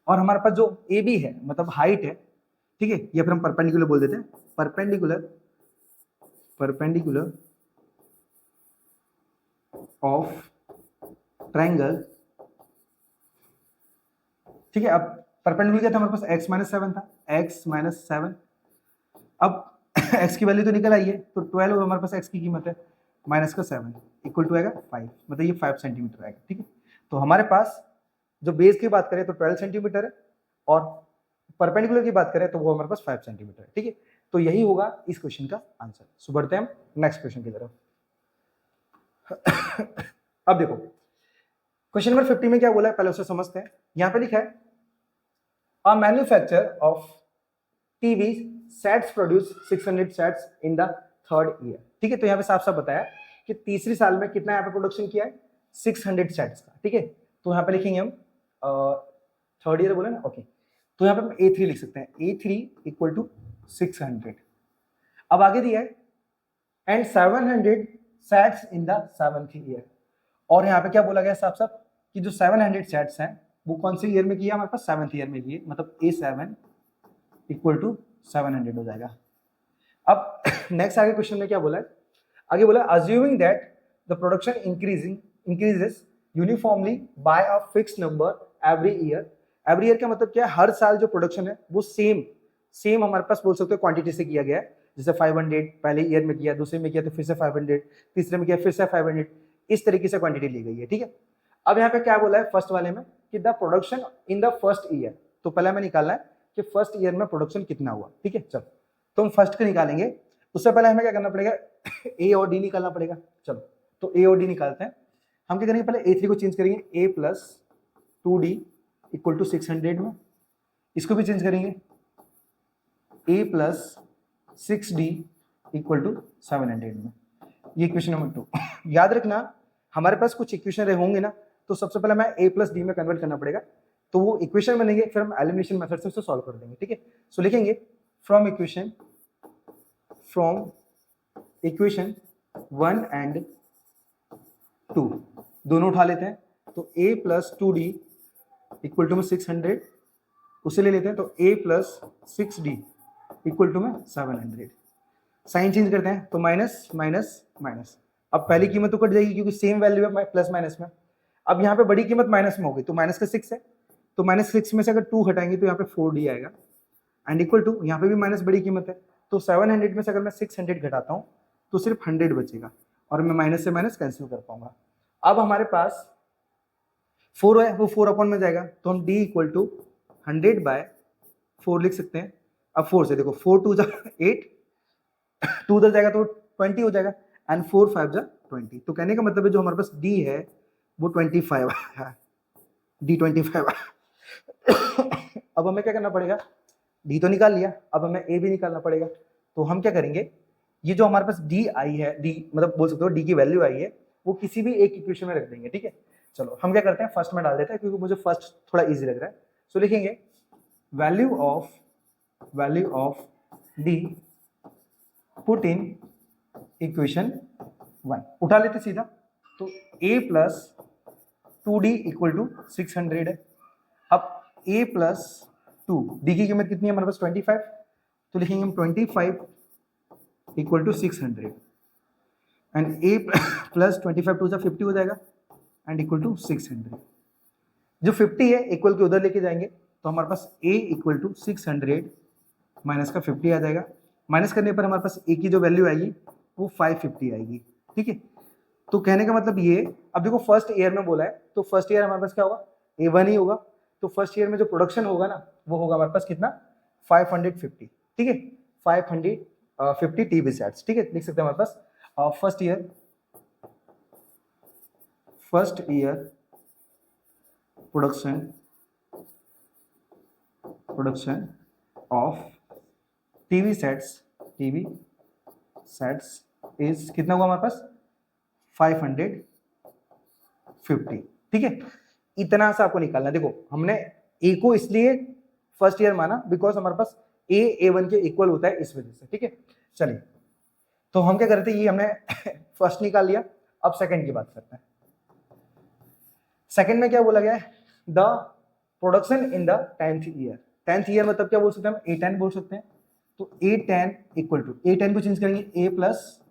[SPEAKER 1] और हमारे पास जो ए बी है मतलब हाइट है, ठीक है, ये फिर हम परपेंडिकुलर बोल देते हैं, परपेंडिकुलर ऑफ ट्रायंगल। ठीक है, अब परपेंडिकुलर क्या था हमारे पास, x माइनस 7 था, x माइनस 7। अब x की वैल्यू तो निकल आई है, तो 12 हमारे पास x की कीमत है, माइनस का 7 इक्वल टू आएगा 5, मतलब ये 5 सेंटीमीटर आएगा। ठीक है, तो हमारे पास जो बेस की बात करें तो 12 सेंटीमीटर है, और परपेंडिकुलर की बात करें तो वो हमारे पास 5 सेंटीमीटर है। ठीक है, तो यही होगा इस क्वेश्चन का आंसर। सो बढ़ते हैं हम नेक्स्ट क्वेश्चन की तरफ। अब देखो क्वेश्चन नंबर 50 में क्या बोला है, पहले उसे समझते हैं। यहां पे लिखा है अ manufacture of TV sets produce 600 sets in the third year. ठीक है, तो यहाँ पे साफ साफ बताया कि तीसरी साल में कितना यहाँ पे प्रोडक्शन किया है, 600 सेट्स का। ठीक है, तो यहाँ पे लिखेंगे हम थर्ड ईयर बोले ना, ओके, तो यहाँ पे हम A3 लिख सकते हैं, A3 इक्वल टू 600। अब आगे दिया है and 700 sets in the seventh year, और यहाँ पे क्या बोला गया साफ साफ कि जो 700 सेट्स हैं वो कौन से ईयर में किया, हमारे पास सेवंथ ईयर में किए, मतलब A7 इक्वल टू 700 हो जाएगा। अब नेक्स्ट आगे क्वेश्चन में क्या बोला है, आगे बोला assuming that the production increases uniformly by a fixed number every year. Every year का मतलब क्या है, हर साल जो प्रोडक्शन है वो सेम हमारे पास बोल सकते हो क्वांटिटी से किया गया है। जैसे 500 पहले ईयर में किया, दूसरे में किया तो फिर से 500, तीसरे में किया फिर से 500, इस तरीके से क्वांटिटी ली गई है। ठीक है, अब यहाँ पे क्या बोला है फर्स्ट वाले में कि the production in the first year, तो पहले हमें निकालना है कि फर्स्ट ईयर में प्रोडक्शन कितना हुआ। ठीक है, चलो तो हम फर्स्ट का निकालेंगे, उससे पहले हमें क्या करना पड़ेगा, ए और डी निकालना पड़ेगा। चलो तो ए और डी निकालते हैं। हम क्या करेंगे, पहले A3 को चेंज करेंगे, A plus 2D equal to 600 में, इसको भी चेंज करेंगे, A plus 6D equal to 700 में। ये इक्वेशन नंबर 2। याद रखना हमारे पास कुछ इक्वेशन होंगे ना, तो सबसे पहले हमें A प्लस डी में कन्वर्ट करना पड़ेगा, तो वो इक्वेशन बनेंगे, फिर हम एलिमिनेशन मेथड से उसको सॉल्व कर देंगे। ठीक है, सो लिखेंगे फ्रॉम इक्वेशन 1 एंड 2 दोनों उठा लेते हैं, तो A plus 2D equal to में 600 उसे ले लेते हैं, तो A plus 6D equal to में 700। साइन चेंज करते हैं तो माइनस माइनस माइनस, अब पहली कीमत तो कट जाएगी क्योंकि सेम वैल्यू है प्लस माइनस में। अब यहाँ पे बड़ी कीमत माइनस में हो गई, तो माइनस का 6 है, तो माइनस 6 में से अगर 2 हटाएंगे तो यहाँ पे 4D आएगा, एंड इक्वल टू यहाँ पे भी माइनस बड़ी कीमत है, तो 700 में से अगर मैं 600 घटाता हूँ तो सिर्फ 100 बचेगा, और मैं माइनस से माइनस कैंसिल कर पाऊंगा। अब हमारे पास 4 है, वो 4 अपॉन में जाएगा, तो हम D इक्वल टू 100/4 लिख सकते हैं। अब 4 से देखो 4 2 जा 8, 2 उधर जाएगा तो 20 हो जाएगा, एंड 4 5 जा 20, तो कहने का मतलब है जो हमारे पास D है वो 25 है, D 25। अब हमें क्या करना पड़ेगा, D तो निकाल लिया, अब हमें A भी निकालना पड़ेगा। तो हम क्या करेंगे, ये जो हमारे पास D आई है, D मतलब बोल सकते हो D की वैल्यू आई है, वो किसी भी एक इक्वेशन में रख देंगे। ठीक है, चलो हम क्या करते हैं, फर्स्ट में डाल देते हैं क्योंकि मुझे फर्स्ट थोड़ा इजी लग रहा है। सो लिखेंगे value of D put in equation 1, उठा लेते सीधा, तो A plus 2D equal to 600 है। अब A प्लस 2, D की कीमत कितनी है हमारे पास 25, तो लिखेंगे हम 25 equal to 600, and A plus 25 to 50 हो जाएगा, एंड इक्वल टू 600। जो 50 है इक्वल के उधर लेके जाएंगे, तो हमारे पास A इक्वल टू 600 माइनस का 50 आ जाएगा। माइनस करने पर हमारे पास A की जो वैल्यू आएगी वो 550 आएगी। ठीक है, तो कहने का मतलब ये, अब देखो फर्स्ट ईयर में बोला है, तो फर्स्ट ईयर हमारे पास क्या होगा, A1 ही होगा, तो फर्स्ट ईयर में जो प्रोडक्शन होगा ना वो होगा हमारे पास कितना, 550। ठीक है, 550 टीवी सेट्स। ठीक है, लिख सकते हैं हमारे पास first year production of TV sets is कितना हुआ हमारे पास 550, ठीक है। इतना सा आपको निकालना। देखो हमने ए को इसलिए फर्स्ट ईयर माना बिकॉज हमारे पास A1 के इक्वल होता है इस वजह से, ठीक है। चलिए तो हम क्या करते हैं, ये हमने फर्स्ट निकाल लिया, अब सेकंड की बात करते हैं। सेकंड में क्या बोला गया है, the production in the 10th year. 10th year मतलब क्या बोल सकते हैं हम, A10 बोल सकते हैं। तो A10 इक्वल टू, A10 को चेंज करेंगे A प्लस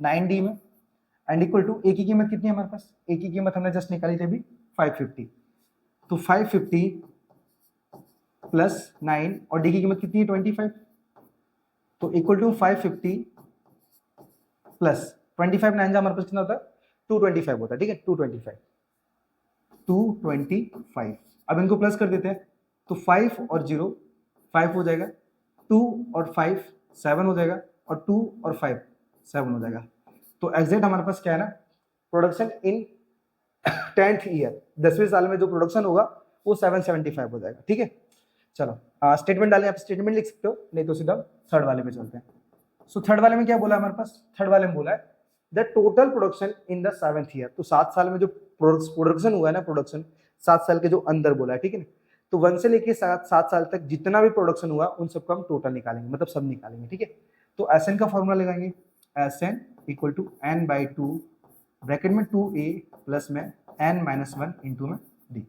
[SPEAKER 1] 9D में, एंड इक्वल टू ए की कीमत कितनी है हमारे पास, ए की कीमत हमने जस्ट निकाली थी अभी 550। तो 550 प्लस 9 और डी की कीमत कितनी है 25, तो इक्वल टू 550 प्लस 25 9 हमारे पास कितना होता है 225 होता है, ठीक है। 225। अब इनको प्लस कर देते हैं, तो 5 और 0 5 हो जाएगा, 2 और 5 7 हो जाएगा, और 2 और 5 7 हो जाएगा। तो एग्जैक्ट हमारे पास क्या है ना, प्रोडक्शन इन 10th ईयर, 10वें साल में जो प्रोडक्शन होगा वो 775 हो जाएगा, ठीक है। चलो स्टेटमेंट डालें, आप स्टेटमेंट लिख सकते हो, नहीं तो सीधा थर्ड वाले पे चलते हैं। सो थर्ड वाले में क्या बोला हमारे पास, थर्ड वाले में बोला है the total production in the 7th year. तो 7 साल में जो प्रोडक्शन हुआ है ना, प्रोडक्शन 7 साल के जो अंदर बोला है, ठीक है ना। तो 1 से लेके 7 साल तक जितना भी प्रोडक्शन हुआ उन सबका हम टोटल निकालेंगे, मतलब सब निकालेंगे, ठीक है। तो एसएन का फॉर्मूला लगाएंगे, SN equal to N by 2 bracket में 2a प्लस में n माइनस 1 इंटू में d।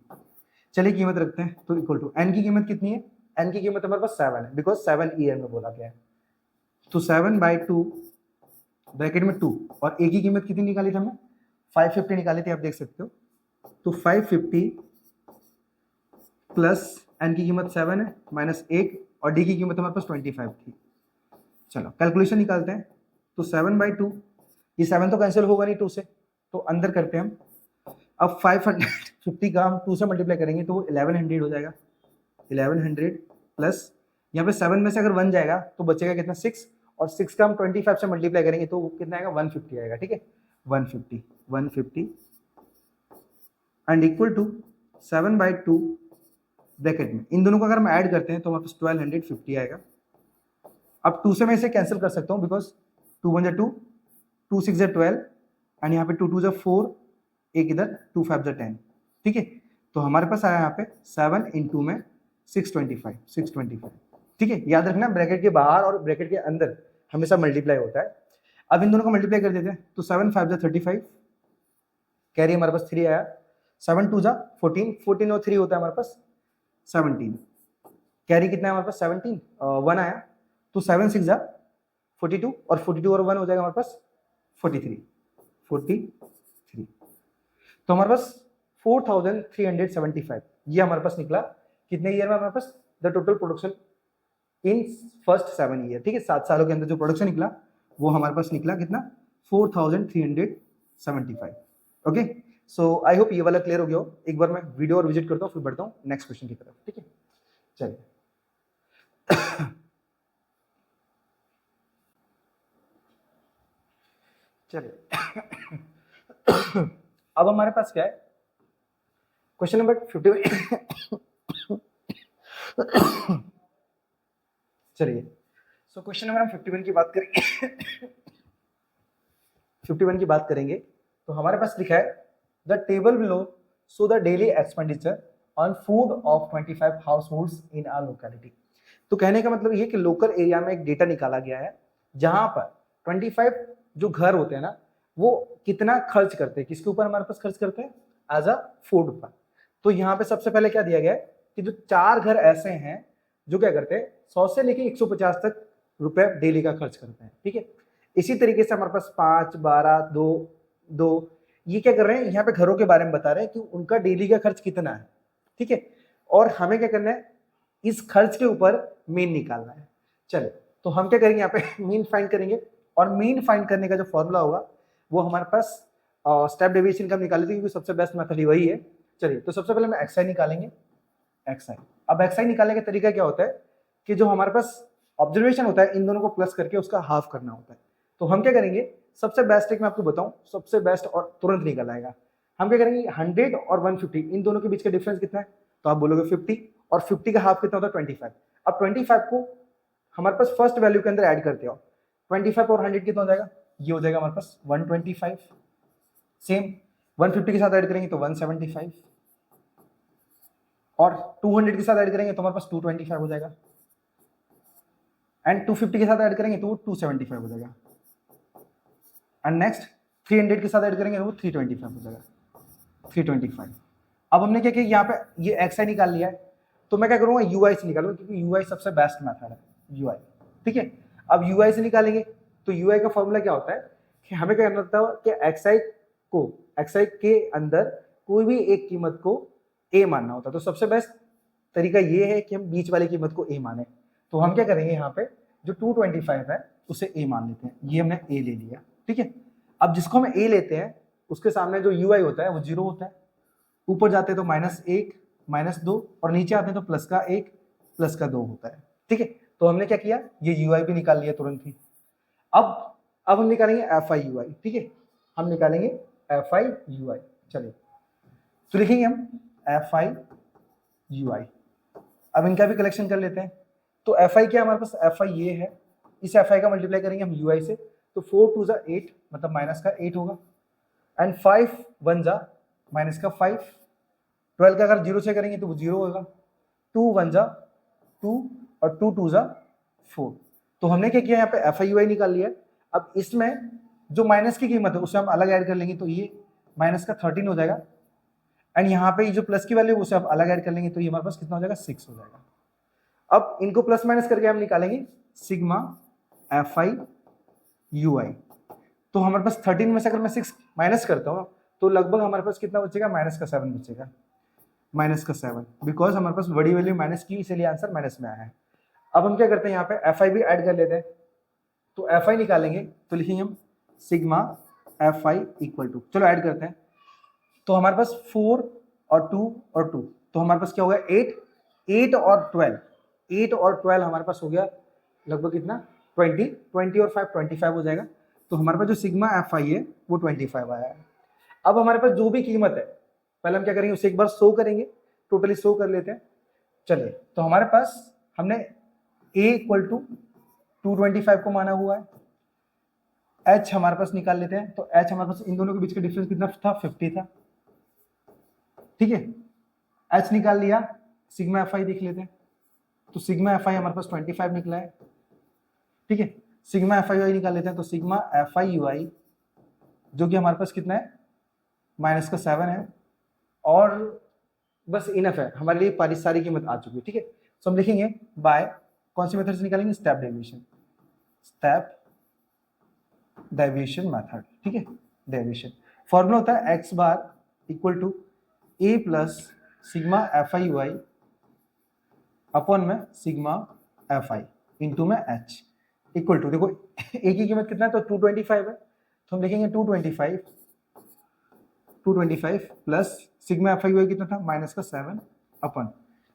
[SPEAKER 1] चलिए कीमत रखते हैं, तो इक्वल टू n की कीमत कितनी है, n की कीमत हमारे पास 7 है, बिकॉज 7 ईयर में बोला गया है। तो 7 बाई 2 ब्रैकेट में 2, और a की कीमत कितनी निकाली थी हमने 550 निकाली थी, आप देख सकते हो। तो 550 प्लस n की कीमत 7 है माइनस 1, और d की कीमत हमारे पास 25 थी। चलो कैलकुलेशन निकालते हैं, तो 7 बाई 2, ये 7 तो कैंसिल होगा नहीं 2 से, तो अंदर करते हैं हम। अब 550 का हम 2 से मल्टीप्लाई करेंगे तो वो 1100 हो जाएगा, 1100 प्लस यहाँ पे 7 में से अगर 1 जाएगा तो बचेगा कितना 6, और 6 का हम 25 से मल्टीप्लाई करेंगे तो वो कितना आएगा 150 आएगा, ठीक है। 150 and equal to 7 by 2 bracket में, इन दोनों को अगर हम ऐड करते हैं तो हमारे पास 1250 आएगा। अब 2 से मैं इसे कैंसिल कर सकता हूँ, बिकॉज 2 1 2, 2 6 12, एंड यहाँ पे 2 2 4, एक इधर 2 5 10, ठीक है। तो हमारे पास आया यहाँ पे 7 इंटू में 625, ठीक है। याद रखना ब्रैकेट के बाहर और ब्रैकेट के अंदर हमेशा मल्टीप्लाई होता है। अब इन दोनों को मल्टीप्लाई कर देते हैं, तो 7 5 35, कैरी हमारे पास 3 आया, 7 2 14, 14 और 3 होता है हमारे पास 17, कैरी कितना है हमारे पास 17, 1 आया, तो 7 6 42, और 42 और 1 हो जाएगा हमारे पास 43। तो हमारे पास 4375 ये हमारे पास निकला कितने ईयर में हमारे पास, the total production in first 7 year, ठीक है। 7 सालों के अंदर जो प्रोडक्शन निकला वो हमारे पास निकला कितना 4375। ओके, सो आई होप ये वाला क्लियर हो गया हो। एक बार मैं वीडियो और विजिट करता हूँ, फिर बढ़ता हूँ नेक्स्ट क्वेश्चन की तरफ, ठीक है। चलिए चलिए अब हमारे पास क्या है, क्वेश्चन नंबर 51। चलिए सो क्वेश्चन नंबर हम 51 की बात करेंगे। 51 की बात करेंगे तो हमारे पास लिखा है the table below show the daily expenditure on food of 25 households in our locality. तो कहने का मतलब ये कि लोकल एरिया में एक डेटा निकाला गया है जहां पर 25 जो घर होते हैं ना वो कितना खर्च करते हैं, किसके ऊपर हमारे पास खर्च करते हैं, एज अ फूड पर। तो यहाँ पे सबसे पहले क्या दिया गया है कि जो 4 घर ऐसे हैं जो क्या करते हैं 100 से लेके 150 तक रुपए डेली का खर्च करते हैं, ठीक है। इसी तरीके से हमारे पास 5 12 2 2 ये क्या कर रहे हैं, यहाँ पे घरों के बारे में बता रहे हैं कि उनका डेली का खर्च कितना है, ठीक है। और हमें क्या करना है, इस खर्च के ऊपर मीन निकालना है। चले तो हम क्या करेंगे, यहाँ पे मीन फाइंड करेंगे, और मीन फाइंड करने का जो फॉर्मूला होगा वो हमारे पास स्टेप डेविएशन का निकाले थे, क्योंकि सबसे बेस्ट मेथड ही वही है। चलिए तो सबसे पहले हम एक्स आई निकालेंगे, एक्स आई। अब एक्स आई निकालने का तरीका क्या होता है कि जो हमारे पास ऑब्जर्वेशन होता है इन दोनों को प्लस करके उसका हाफ करना होता है। तो हम क्या करेंगे, सबसे बेस्ट एक मैं आपको बताऊं, सबसे बेस्ट और तुरंत निकल आएगा। हम क्या करेंगे 100 और 150 इन दोनों के बीच का डिफरेंस कितना है, तो आप बोलोगे 50, और 50 का हाफ कितना होता है 25। अब 25 को हमारे पास फर्स्ट वैल्यू के अंदर ऐड करते हो, 25 और 100 कितना हो जाएगा, ये हो जाएगा हमारे पास 125। सेम 150 के साथ ऐड करेंगे तो 175, और 200 के साथ ऐड करेंगे तो हमारे पास 225 हो जाएगा, एंड 250 के साथ ऐड करेंगे तो वो 275 हो जाएगा, एंड नेक्स्ट 300 के साथ ऐड करेंगे तो वो 325 हो जाएगा, 325। अब हमने क्या किया, यहाँ पे ये एक्स निकाल लिया है, तो मैं क्या करूँगा, यू आई से निकालूंगा, क्योंकि यू आई सबसे बेस्ट मेथड है, यू आई। ठीक है, अब यू आई से निकालेंगे तो यू आई का फॉर्मूला क्या होता है कि हमें क्या करना होता है कि एक्स आई के अंदर कोई भी एक कीमत को ए मानना होता है। तो सबसे बेस्ट तरीका ये है कि हम बीच वाली कीमत को ए माने। तो हम क्या करेंगे, यहाँ पे जो 225 है उसे ए मान लेते हैं, ये हमने ए ले लिया। ठीक है, अब जिसको हम ए लेते हैं उसके सामने जो यू आई होता है वो 0 होता है, ऊपर जाते हैं तो -1 -2 और नीचे आते हैं तो +1 +2 होता है। ठीक है, तो हमने क्या किया, ये यू आई भी निकाल लिया तुरंत ही। अब हम निकालेंगे एफ आई यू आई। ठीक है, हम निकालेंगे एफ आई यू आई। चलिए तो लिखेंगे हम एफ आई यू आई। अब इनका भी कलेक्शन कर लेते हैं। तो एफ आई क्या हमारे पास, एफ आई ये है, इस एफ आई का मल्टीप्लाई करेंगे हम यू आई से, तो 4 2 = 8 मतलब -8 होगा, एंड 5 1 = -5, 12 का अगर 0 से करेंगे तो वो 0 होगा, 2 1 = 2 और 2 2 = 4। तो हमने क्या किया, यहाँ पे एफ आई यू आई निकाल लिया। अब इसमें जो माइनस की कीमत है उसे हम अलग ऐड कर लेंगे, तो ये -13 हो जाएगा, एंड यहाँ पे जो प्लस की वैल्यू उसे हम अलग ऐड कर लेंगे, तो ये हमारे पास कितना हो जाएगा, 6 हो जाएगा। अब इनको प्लस माइनस करके हम निकालेंगे सिग्मा एफ आई यू आई। तो हमारे पास 13 में से अगर मैं 6 माइनस करता हूँ तो लगभग हमारे पास कितना बचेगा, -7 बचेगा, -7, बिकॉज हमारे पास बड़ी वैल्यू माइनस की, इसलिए आंसर माइनस में आया है। अब हम क्या करते हैं, यहाँ पे एफ आई भी ऐड कर लेते हैं। तो एफ आई निकालेंगे तो लिखेंगे हम sigma F I equal to, चलो ऐड करते हैं। तो हमारे पास 4 और 2 और 2, तो हमारे पास क्या हो गया, 8 और 12, 8 और 12 हमारे पास हो गया लगभग कितना, 20 और 5 25 हो जाएगा। तो हमारे पास जो सिग्मा एफ आई है वो 25 आया है। अब हमारे पास जो भी कीमत है पहले हम क्या करेंगे, उसे एक बार शो करेंगे, टोटली शो कर लेते हैं। चलिए, तो हमारे पास हमने a इक्वल टू 225 को माना हुआ है, h हमारे पास निकाल लेते हैं। तो h हमारे पास इन दोनों के बीच का डिफरेंस कितना था, 50 था। ठीक है, h निकाल लिया, सिग्मा एफ आई देख लेते हैं। तो सिग्मा एफ आई हमारे पास 25 निकला है। ठीक है, सिग्मा एफ आई यू आई निकाल लेते हैं। तो सिग्मा एफ आई यू आई जो कि हमारे पास कितना है, -7 है, और बस इनफ है हमारे लिए, सारी कीमत आ चुकी है। ठीक है, तो हम लिखेंगे बाय, कौन सी मेथड से निकालेंगे, स्टेप डेविएशन मेथड। ठीक है, डेविएशन फॉर्मूला होता है x bar equal to a plus sigma F I U I upon में सिग्मा एफ आई इंटू में h इक्वल टू, देखो a की कीमत कितना है, तो 225 है, तो हम लिखेंगे 225 plus sigma F I U I कितना था, -7 अपन,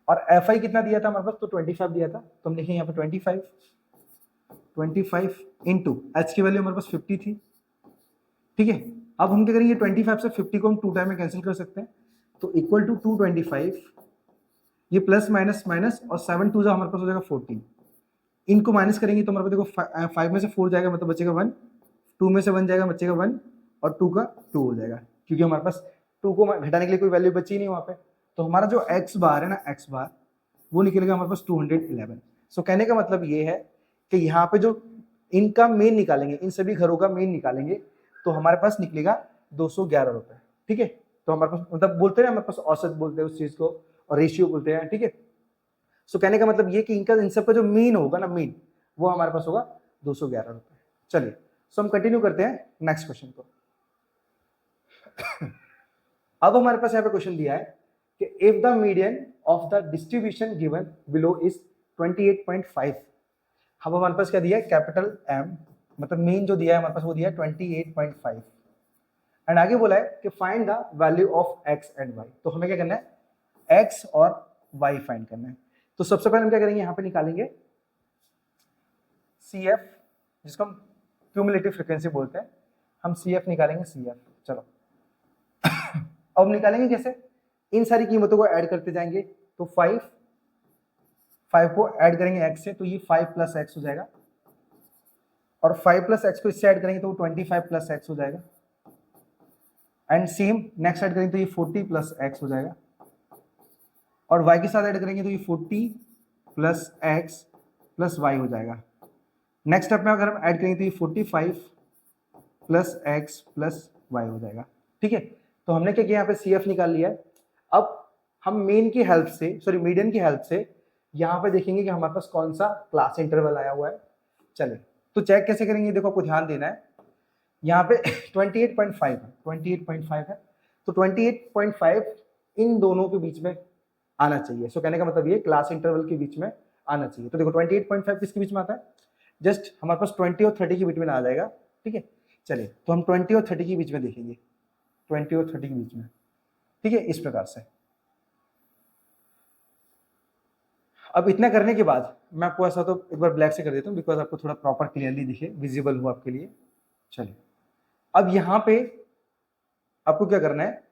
[SPEAKER 1] और एफ आई कितना दिया था हमारे पास, तो 25 दिया था, तो हम लिखेंगे यहाँ पे 25 इंटू एच की वैल्यू हमारे पास 50 थी। ठीक है, अब हम क्या करेंगे, 25 से 50 को हम 2 टाइम में कैंसिल कर सकते हैं, तो इक्वल टू 225, ये प्लस माइनस माइनस और 7 2 हमारे पास हो जाएगा 14, इनको माइनस करेंगे तो हमारे पास देखो 5 में से 4 जाएगा मतलब बचेगा 1, 2 में से 1 जाएगा बचेगा 1, और 2 का 2 हो जाएगा, क्योंकि हमारे पास 2 को घटाने के लिए कोई वैल्यू बची नहीं वहाँ पे। तो हमारा जो x बार है ना, x बार वो निकलेगा हमारे पास 211। सो कहने का मतलब ये है कि यहाँ पे जो इनका मेन निकालेंगे, इन सभी घरों का मेन निकालेंगे, तो हमारे पास निकलेगा 211 रुपए। ठीक है, तो हमारे पास मतलब बोलते हैं हमारे पास औसत बोलते हैं उस चीज को, और रेशियो बोलते हैं। ठीक है, सो कहने का मतलब ये कि इनका इन सब का जो मीन होगा ना, मीन वो हमारे पास होगा 211 रुपए। चलिए, सो हम कंटिन्यू करते हैं नेक्स्ट क्वेश्चन को। अब हमारे पास यहाँ पे क्वेश्चन दिया है कि if the median of the distribution given below is 28.5। अब हमारे पास क्या दिया है, कैपिटल M, मतलब मीन जो दिया है हमारे पास वो दिया है 28.5, एंड आगे बोला है कि find the value of x and y। तो हमें क्या करना है, x और y फाइंड करना है। तो सबसे पहले हम क्या करेंगे, यहाँ पे निकालेंगे CF, जिसको हम क्यूमुलेटिव फ्रीक्वेंसी बोलते हैं, हम CF निकालेंगे, CF। चलो अब हम निकालेंगे कैसे, इन सारी कीमतों को ऐड करते जाएंगे। तो 5 को ऐड करेंगे x से, तो ये 5 + x हो जाएगा, और 5 + x को इससे ऐड करेंगे तो 25 + x हो जाएगा, एंड सेम नेक्स्ट ऐड करेंगे तो ये 40 प्लस एक्स हो जाएगा, और y के साथ ऐड करेंगे तो ये 40 प्लस एक्स प्लस वाई हो जाएगा। नेक्स्ट स्टेप में अगर हम ऐड करेंगे तो ये 45 प्लस एक्स प्लस वाई हो जाएगा। ठीक है, तो हमने क्या किया, यहाँ पे CF निकाल लिया है। अब हम मेन की हेल्प से, सॉरी मीडियन की हेल्प से यहाँ पे देखेंगे कि हमारे पास कौन सा क्लास इंटरवल आया हुआ है। चले तो चेक कैसे करेंगे, देखो आपको ध्यान देना है, यहाँ पे 28.5 है, 28.5 है, तो 28.5 इन दोनों के बीच में आना चाहिए। सो कहने का मतलब ये क्लास इंटरवल के बीच में आना चाहिए। तो देखो 28.5 किसके बीच में आता है, जस्ट हमारे पास 20 और 30 के बीच में आ जाएगा। ठीक है, चलिए तो हम 20 और 30 के बीच में देखेंगे, 20 और 30 के बीच में। ठीक है, इस प्रकार से। अब इतना करने के बाद मैं आपको ऐसा तो एक बार ब्लैक से कर देता हूँ, बिकॉज आपको थोड़ा प्रॉपर क्लियरली दिखे, विजिबल हो आपके लिए। चलिए अब यहाँ पे आपको क्या करना है,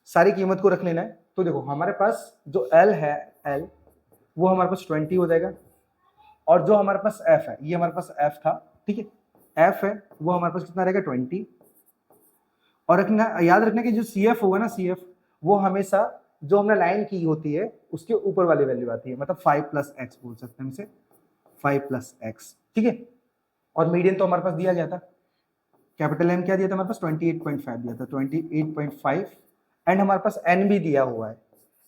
[SPEAKER 1] सारी कीमत को रख लेना है। तो देखो हमारे पास जो L है, L वो हमारे पास 20 हो जाएगा, और जो हमारे पास F है, ये हमारे पास F था। ठीक है, F है वो हमारे पास कितना रहेगा 20, और रखना, याद रखना कि जो CF होगा ना, CF वो हमेशा जो हमने लाइन की होती है उसके ऊपर वाली वैल्यू आती है, मतलब 5 प्लस एक्स बोल सकते हैं इसे, 5 प्लस एक्स। ठीक है, और मीडियन तो हमारे पास दिया गया था, कैपिटल M क्या दिया था हमारे पास, 28.5 दिया था, 28.5, एंड हमारे पास N भी दिया हुआ है,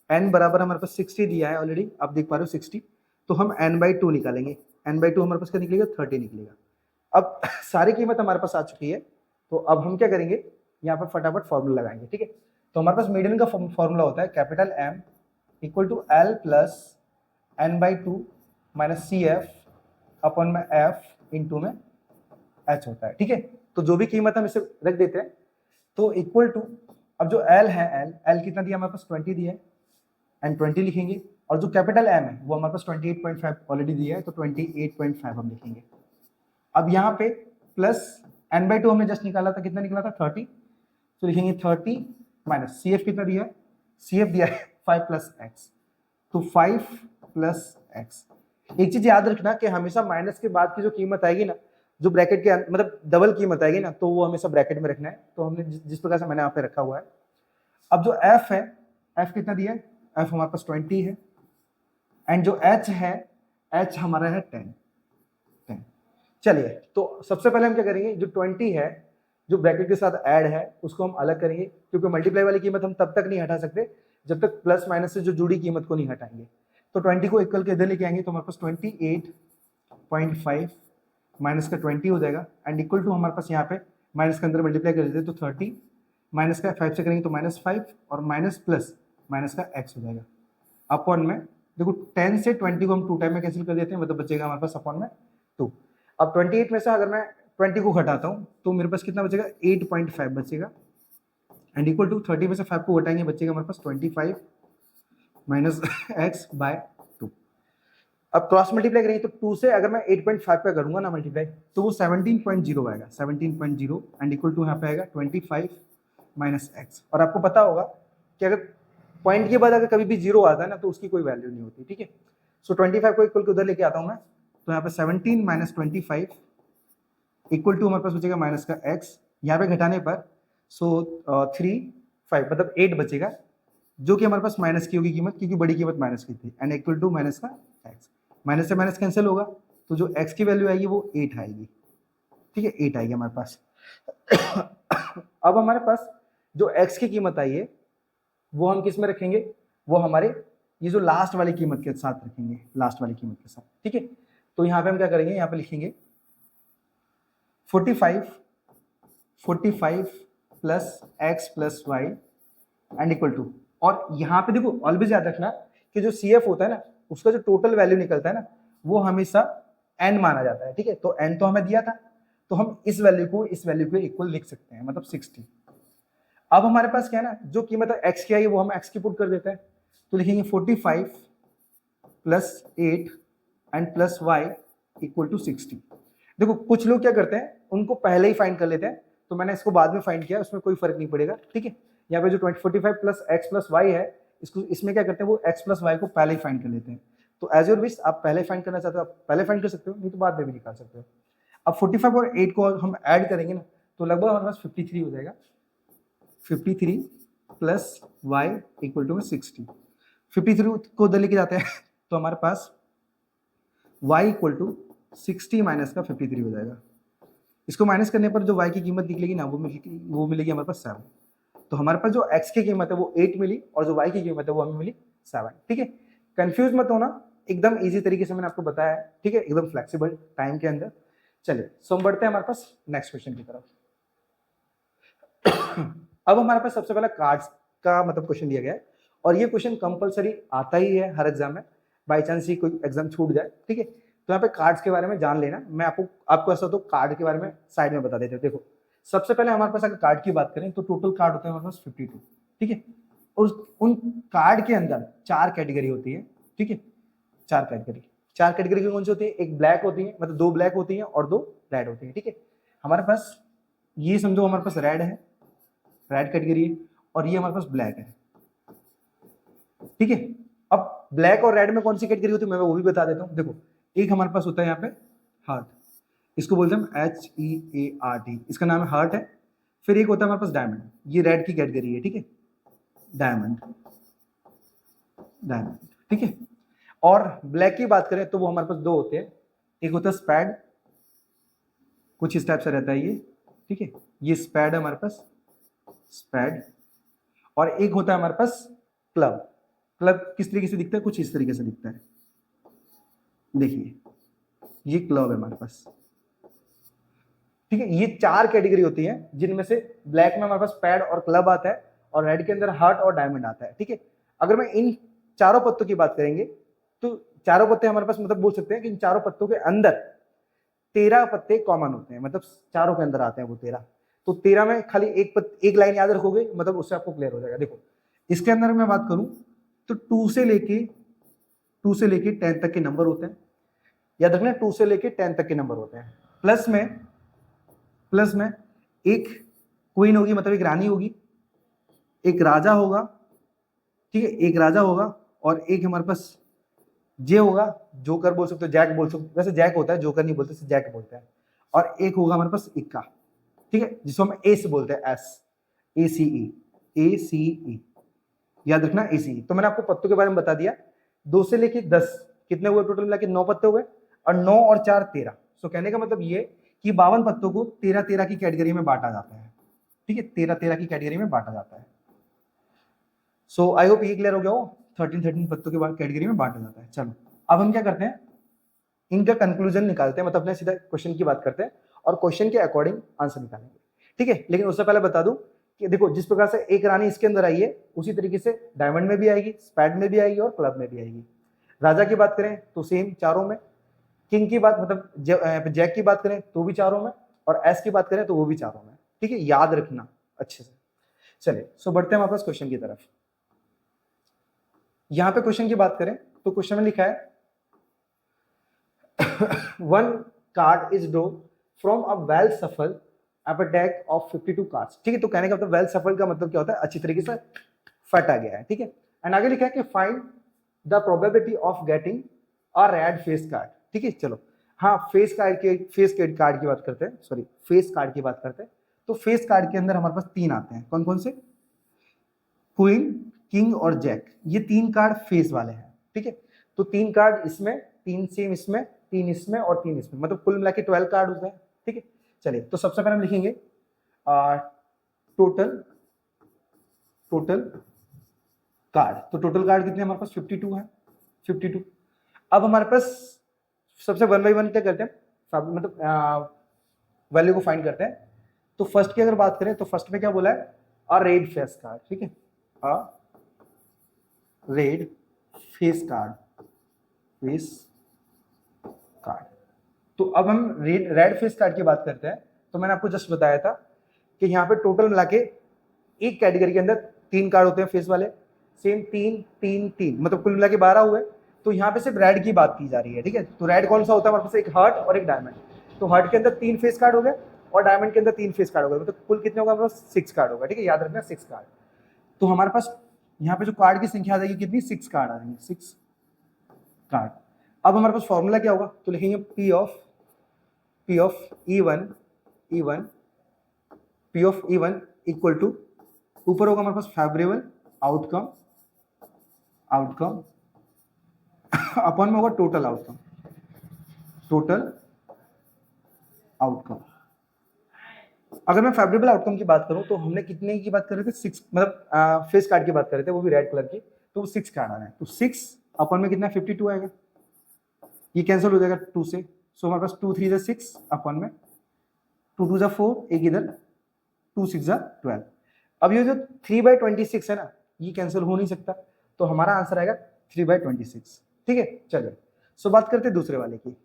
[SPEAKER 1] N बराबर हमारे पास 60 दिया है ऑलरेडी, आप देख पा रहे हो 60, तो हम n/2 निकालेंगे, n/2 हमारे पास क्या निकलेगा, 30 निकलेगा। अब सारी कीमत हमारे पास आ चुकी है, तो अब हम क्या करेंगे, यहाँ पर फटाफट फॉर्मूला लगाएंगे। ठीक है, तो हमारे पास मीडियन का फॉर्मूला होता है capital M equal to L plus n/2 minus CF upon में F इंटू में H होता है। ठीक है, तो जो भी कीमत हम इसे रख देते हैं, तो इक्वल टू, अब जो L है, L कितना दिया हमारे पास, 20 दिया है, एंड 20 लिखेंगे, और जो कैपिटल M है वो हमारे पास 28.5 ऑलरेडी दिया है, तो 28.5 हम लिखेंगे। अब यहाँ पे प्लस n/2 हमने जस्ट निकाला था, कितना निकला था 30, तो लिखेंगे 30 माइनस CF कितना दिया है, CF दिया है 5 प्लस एक्स, तो 5 प्लस एक्स। एक चीज याद रखना कि हमेशा माइनस के बाद की जो कीमत आएगी ना, जो ब्रैकेट के मतलब डबल कीमत आएगी ना, तो वो हमेशा ब्रैकेट में रखना है। तो हमने जिस प्रकार से मैंने यहाँ पे रखा हुआ है। अब जो F है, F कितना दिया है, F हमारे पास 20 है, एंड जो H है, H हमारा है 10। चलिए तो सबसे पहले हम क्या करेंगे, जो 20 है जो ब्रैकेट के साथ ऐड है उसको हम अलग करेंगे, क्योंकि मल्टीप्लाई वाली कीमत हम तब तक नहीं हटा सकते जब तक प्लस माइनस से जो जुड़ी कीमत को नहीं हटाएंगे। तो 20 को इक्वल के इधर लेके आएंगे, तो हमारे पास 28.5 माइनस का 20 हो जाएगा, एंड इक्वल टू हमारे पास यहाँ पे माइनस के अंदर मल्टीप्लाई कर देते तो 30, माइनस का 5 से करेंगे तो -5, और माइनस प्लस माइनस का x हो जाएगा अपॉन में, देखो 10 से 20 को हम 2 टाइम में कैंसिल कर देते हैं, मतलब बचेगा हमारे पास अपॉन में 2। अब 28 में से अगर मैं 20 को घटाता हूँ तो मेरे पास कितना बचेगा, 8.5 बचेगा, एंड इक्वल टू 30 में से 5 को घटाएंगे, बचेगा हमारे पास 25 माइनस एक्स बाय 2। अब क्रॉस मल्टीप्लाई करेंगे तो 2 से अगर मैं 8.5 पे करूंगा ना मल्टीप्लाई, तो वो 17.0 आएगा, 17.0, एंड इक्वल टू यहाँ पे आएगा 25 माइनस एक्स। और आपको पता होगा कि अगर पॉइंट के बाद अगर कभी भी 0 आता है ना, तो उसकी कोई वैल्यू नहीं होती। ठीक है, सो 25 को इक्वल टू उधर लेके आता हूँ मैं, तो यहाँ पे 17 माइनस 25 इक्वल टू हमारे पास बचेगा माइनस का एक्स, यहाँ पे घटाने पर सो 3 5 मतलब 8 बचेगा, जो कि हमारे पास माइनस की होगी कीमत, क्योंकि बड़ी कीमत माइनस की थी, एंड इक्वल टू माइनस का एक्स। माइनस से माइनस कैंसिल होगा, तो जो एक्स की वैल्यू आएगी वो 8 आएगी। ठीक है, 8 आएगी हमारे पास। अब हमारे पास जो एक्स की कीमत आई है वो हम किस में रखेंगे, वो हमारे ये जो लास्ट वाली कीमत के साथ रखेंगे, लास्ट वाली कीमत के साथ। ठीक है, तो यहाँ पे हम क्या करेंगे, यहाँ पे लिखेंगे 45 plus x plus Y and equal to, और यहाँ पे देखो ऑलवेज याद रखना कि जो CF होता है ना, उसका जो टोटल वैल्यू निकलता है ना, वो हमेशा n माना जाता है। ठीक है, तो n तो हमें दिया था, तो हम इस वैल्यू को इस वैल्यू के इक्वल लिख सकते हैं, मतलब 60। अब हमारे पास क्या है ना, जो कीमत x की आई है वो हम x की पुट कर देते हैं, तो लिखेंगे 45 plus 8 and plus Y equal to 60। देखो कुछ लोग क्या करते हैं, उनको पहले ही फाइंड कर लेते हैं, तो मैंने इसको बाद में फाइंड किया, उसमें कोई फर्क नहीं पड़ेगा। ठीक है, यहाँ पे जो 45 प्लस एक्स प्लस वाई है, इसको इसमें क्या करते हैं, वो x प्लस वाई को पहले ही फाइंड कर लेते हैं। तो एज योर विश, आप पहले फाइंड करना चाहते हो आप पहले फाइंड कर सकते हो, नहीं तो बाद में भी निकाल सकते हो। अब 45 और 8 को हम ऐड करेंगे ना, तो लगभग हमारे पास 53 हो जाएगा। 53 प्लस y इक्वल टू में 60। 53 को उधर लेके जाते हैं तो हमारे पास y इक्वल टू 60 माइनस का 53 हो जाएगा। इसको माइनस करने पर जो y की कीमत निकलेगी ना वो मिलेगी हमारे पास 7। तो हमारे पास जो x की कीमत है वो 8 मिली और जो y की कीमत है वो हमें मिली 7। ठीक है, कंफ्यूज मत होना, एकदम इजी तरीके से मैंने आपको बताया है। ठीक है, एकदम फ्लेक्सिबल टाइम के अंदर। चलिए सो हम बढ़ते हैं हमारे पास नेक्स्ट क्वेश्चन की तरफ। अब हमारे पास सबसे पहला कार्ड्स का मतलब क्वेश्चन दिया गया है और ये क्वेश्चन कंपलसरी आता ही है हर एग्जाम में, बाई चांस ही कोई एग्जाम छूट जाए। ठीक है, तो यहाँ पे कार्ड्स के बारे में जान लेना। मैं आपको ऐसा तो कार्ड के बारे में साइड में बता देते हैं। देखो सबसे पहले हमारे पास अगर कार्ड की बात करें तो टोटल कार्ड होते हैं हमारे पास 52। ठीक है, और उन कार्ड के अंदर 4 कैटेगरी होती है। ठीक है, 4 कैटेगरी की कौन सी होती है? एक ब्लैक होती है, मतलब 2 ब्लैक होती है और 2 रेड होती है। ठीक है, हमारे पास ये समझो हमारे पास रेड है, रेड कैटेगरी है, और ये हमारे पास ब्लैक है। ठीक है, अब ब्लैक और रेड में कौन सी कैटेगरी होती है मैं वो भी बता देता हूँ। देखो एक हमारे पास होता है यहाँ पे हार्ट, इसको बोलते हैं हम HEART, इसका नाम है हार्ट है। फिर एक होता है हमारे पास डायमंड, ये रेड की कैटेगरी है। ठीक है, डायमंड। ठीक है, और ब्लैक की बात करें तो वो हमारे पास 2 होते हैं, एक होता है स्पैड, कुछ इस टाइप से रहता है ये। ठीक है, ये स्पैड है हमारे पास, स्पैड। और एक होता है हमारे पास क्लब। क्लब किस तरीके से दिखता है? कुछ इस तरीके से दिखता है, देखिए ये क्लब है हमारे पास। ठीक है, ये 4 कैटेगरी होती है जिनमें से ब्लैक में हमारे पास पैड और क्लब आता है और रेड के अंदर हार्ट और डायमंड आता है। ठीक है, अगर मैं इन चारों पत्तों की बात करेंगे तो चारों पत्ते हमारे पास मतलब बोल सकते हैं कि इन चारों पत्तों के अंदर 13 पत्ते कॉमन होते हैं, मतलब चारों के अंदर आते हैं वो 13। तो 13 में खाली एक लाइन याद रखोगे मतलब उससे आपको क्लियर हो जाएगा। देखो इसके अंदर मैं बात करूं तो 2 से लेके 10 तक के नंबर होते हैं। याद रखना 2 से लेके 10 तक के नंबर होते हैं। प्लस में एक क्वीन होगी, मतलब एक रानी होगी, एक राजा होगा। ठीक है, एक राजा होगा और एक हमारे पास जे होगा, जोकर बोल सकते हो, जैक बोल सकते हो, वैसे जैक होता है, जोकर नहीं बोलते, जैक बोलते हैं। और एक होगा हमारे पास इक्का। ठीक है, जिसको हम एस बोलते हैं, ACE, याद रखना ACE। तो मैंने आपको पत्तों के बारे में बता दिया, 2 से लेके 10 कितने हुए टोटल मिला के? 9 पत्ते हुए, और 9 और 4 13। सो कहने का मतलब ये कि 52 पत्तों को 13 की कैटेगरी में बांटा जाता है। ठीक है, 13 की कैटेगरी में बांटा जाता है। सो आई होप ये क्लियर हो गया हो, 13 पत्तों के बाद कैटेगरी में बांटा जाता है। चलो अब हम क्या करते हैं, इनका कंक्लूजन निकालते हैं, मतलब अपने सीधा क्वेश्चन की बात करते हैं और क्वेश्चन के अकॉर्डिंग आंसर निकालेंगे। ठीक है, लेकिन उससे पहले बता दूं कि देखो जिस प्रकार से एक रानी इसके अंदर आई है उसी तरीके से डायमंड में भी आएगी, स्पैड में भी आएगी और क्लब में भी आएगी। राजा की बात करें तो सेम चारों में, किंग की बात मतलब जैक की बात करें तो भी चारों में, और एस की बात करें तो वो भी चारों में। ठीक है, याद रखना अच्छे से। चलिए सो बढ़ते हैं वापस क्वेश्चन की तरफ। यहां पे क्वेश्चन की बात करें तो क्वेश्चन में लिखा है one card is drawn from a well shuffled deck of 52 cards। ठीक है, तो कहने का मतलब वेल सफल का मतलब क्या होता है? अच्छी तरीके से फटा गया है। ठीक है, एंड आगे लिखा है कि find the probability of getting a red face card. ठीक है, चलो हाँ फेस कार्ड की बात करते हैं, सॉरी फेस कार्ड की बात करते हैं। तो फेस कार्ड के अंदर हमारे पास 3 आते हैं, कौन कौन से? क्वीन, किंग और जैक, ये 3 कार्ड फेस वाले हैं। ठीक है, तो 3 कार्ड इसमें, 3 सेम इसमें, 3 इसमें और 3 इसमें, मतलब कुल मिला के 12 कार्ड होते हैं। ठीक है, चलिए तो सबसे पहले हम लिखेंगे टोटल कार्ड। तो टोटल कार्ड कितने हमारे पास? 52 है, 52। अब हमारे पास सबसे 1 बाई 1 क्या करते हैं, मतलब वैल्यू को फाइंड करते हैं। तो फर्स्ट की अगर बात करें तो फर्स्ट में क्या बोला है? अ रेड फेस कार्ड। ठीक है, अ रेड फेस कार्ड, तो अब हम रेड फेस कार्ड की बात करते हैं। तो मैंने आपको जस्ट बताया था कि यहाँ पे टोटल मिला के एक कैटेगरी के अंदर 3 कार्ड होते हैं फेस वाले, सेम 3 3 3, मतलब कुल मिला के 12 हुए। तो यहाँ पे सिर्फ रेड की बात की जा रही है। ठीक है, तो रेड कौन सा होता है हमारे पास? एक हार्ट और एक डायमंड। तो हार्ट के अंदर 3 फेस कार्ड हो गए और डायमंड के अंदर 3 फेस कार्ड हो गए, मतलब कुल कितने होगा हमारे पास? 6 कार्ड होगा। ठीक है, याद रखना 6 कार्ड। तो हमारे पास यहाँ पे जो कार्ड की संख्या आ जाएगी कितनी? 6 कार्ड आ जाएंगे, 6 कार्ड। अब हमारे पास फॉर्मूला क्या होगा? तो लिखेंगे P of E1 equal to ऊपर होगा हमारे पास फेवरेबल आउटकम, आउटकम अपॉन में होगा टोटल आउटकम, टोटल आउटकम। अगर मैं फेवरेबल आउटकम की बात करूं तो हमने कितने की बात कर रहे थे, 6, मतलब फेस कार्ड की बात कर रहे थे, वो भी रेड कलर की, तो वो 6 कार्ड आ रहा है, तो 6 अपॉन में कितना 52 आएगा, ये कैंसिल हो जाएगा 2 से, सो हमारे पास 2 3 जा 6 अपॉन में 2 2 जा 4, एक इधर 2 6 जा 12। अब ये जो 3/26 है ना, ये कैंसिल हो नहीं सकता, तो हमारा आंसर आएगा 3/26। ठीक है, चलिए सो बात करते हैं दूसरे वाले की।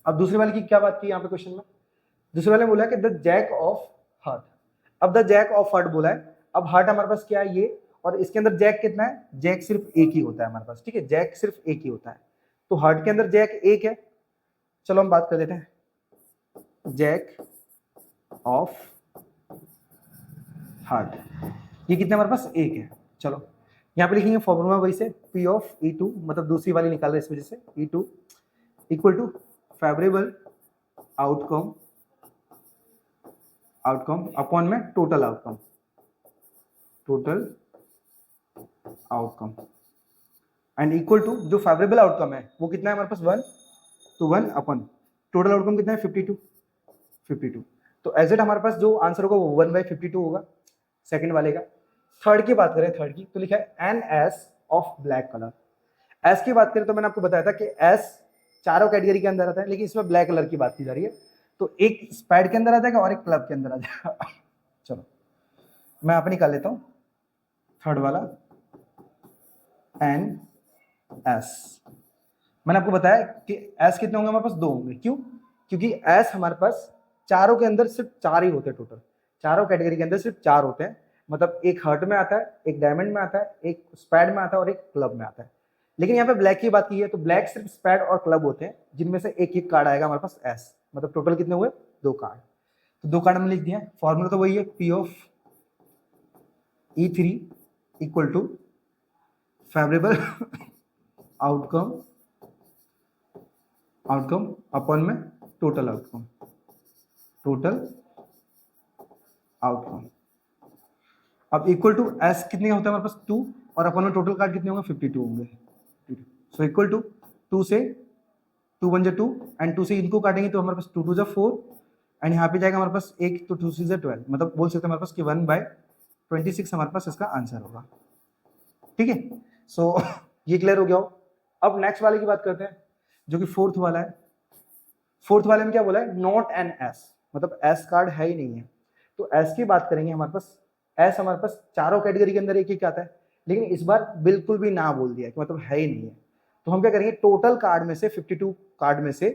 [SPEAKER 1] अब दूसरे वाले की क्या बात की यहाँ पे क्वेश्चन में, दूसरे वाले बोला कि द जैक ऑफ हार्ट। अब द जैक ऑफ हार्ट बोला है, अब हार्ट हमारे पास क्या है ये, और इसके अंदर जैक कितना है, जैक सिर्फ एक ही होता है हमारे पास, ठीक है, जैक सिर्फ एक ही होता है, तो हार्ट के अंदर जैक एक है। चलो हम बात कर लेते हैं, जैक ऑफ हार्ट, ये कितने हमारे पास एक है। चलो यहाँ पे लिखेंगे फॉर्मूला वही से, P ऑफ E2, मतलब दूसरी वाली निकाल रहे इस वजह से, E2 equal to favourable outcome, outcome upon में total outcome, total outcome, and equal to जो फेवरेबल आउटकम है वो कितना है हमारे पास 1, तो 1 अपॉन टोटल आउटकम कितना है 52, 52। तो एज इट हमारे पास जो आंसर होगा वो 1/52 होगा सेकंड वाले का। थर्ड की बात करें, थर्ड की तो लिखा है N S of black colour. S की बात करें तो मैंने आपको बताया था कि एस चारों कैटेगरी के अंदर आता है, लेकिन इसमें ब्लैक कलर की बात की जा रही है, तो एक स्पैड के अंदर आ जाएगा और एक क्लब के अंदर आ जाएगा। चलो मैं यहाँ पे निकाल लेता हूँ थर्ड वाला, एन एस। मैंने आपको बताया कि एस कितने होंगे हमारे पास, 2 होंगे, क्यों, क्योंकि एस हमारे पास चारों के अंदर सिर्फ 4 ही होते हैं, टोटल चारों कैटेगरी के अंदर सिर्फ 4 होते हैं, मतलब एक हार्ट में आता है, एक डायमंड में आता है, एक स्पैड में आता है और एक क्लब में आता है। लेकिन यहाँ पे ब्लैक की बात की है तो ब्लैक सिर्फ स्पैड और क्लब होते हैं, जिनमें से एक एक कार्ड आएगा हमारे पास एस, मतलब टोटल कितने हुए 2 कार्ड, तो 2 कार्ड हमने लिख दिया। फॉर्मूला तो वही है, P of E3 equal to favourable outcome, outcome upon में टोटल आउटकम, टोटल आउटकम। अब इक्वल टू एस कितने होता है हमारे पास 2, और अपॉन में टोटल कार्ड कितने होंगे 52 होंगे, सो इक्वल टू 2 से 2 1 जा 2 एंड 2 से इनको काटेंगे तो हमारे पास 2 2 जा 4 एंड यहाँ पे जाएगा हमारे पास 1, तो 2 6 जा 12, मतलब बोल सकते हैं हमारे पास कि 1/26 हमारे पास इसका आंसर होगा। ठीक है, सो ये क्लियर हो गया हो। अब नेक्स्ट वाले की बात करते हैं जो कि फोर्थ वाला है। फोर्थ वाले में क्या बोला है, नॉट एन एस, मतलब एस कार्ड है ही नहीं है, तो एस की बात करेंगे हमारे पास, एस हमारे पास चारों कैटेगरी के अंदर एक एक आता है, लेकिन इस बार बिल्कुल भी ना बोल दिया कि मतलब है ही नहीं है, तो हम क्या करेंगे टोटल कार्ड में से 52 कार्ड में से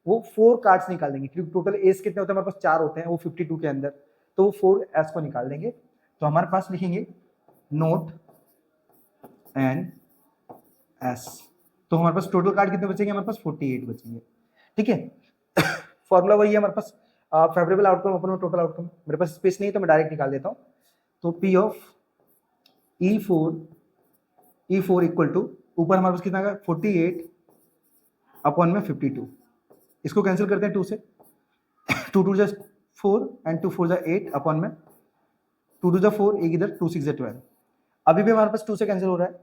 [SPEAKER 1] वो 4 कार्ड्स निकाल देंगे, क्योंकि टोटल एस कितने होते हैं हमारे पास 4 होते हैं वो 52 के अंदर, तो वो 4 एस को निकाल देंगे, तो हमारे पास लिखेंगे नोट एन एस, तो हमारे पास टोटल कार्ड कितने बचेंगे, हमारे पास 48 बचेंगे। ठीक है, फॉर्मूला वही है हमारे पास, फेवरेबल आउटकम अपन में टोटल आउटकम, मेरे पास स्पेस नहीं तो मैं डायरेक्ट निकाल देता हूँ, तो P of E4 equal to ऊपर हमारे पास कितना आएगा 48 अपॉन में 52, इसको कैंसिल करते हैं 2 से, 2 2 जा 4 एंड 2 4 जा 8 अपॉन में 2 2 जा 4, एक इधर 2 6 जा 12, अभी भी हमारे पास 2 से कैंसिल हो रहा है,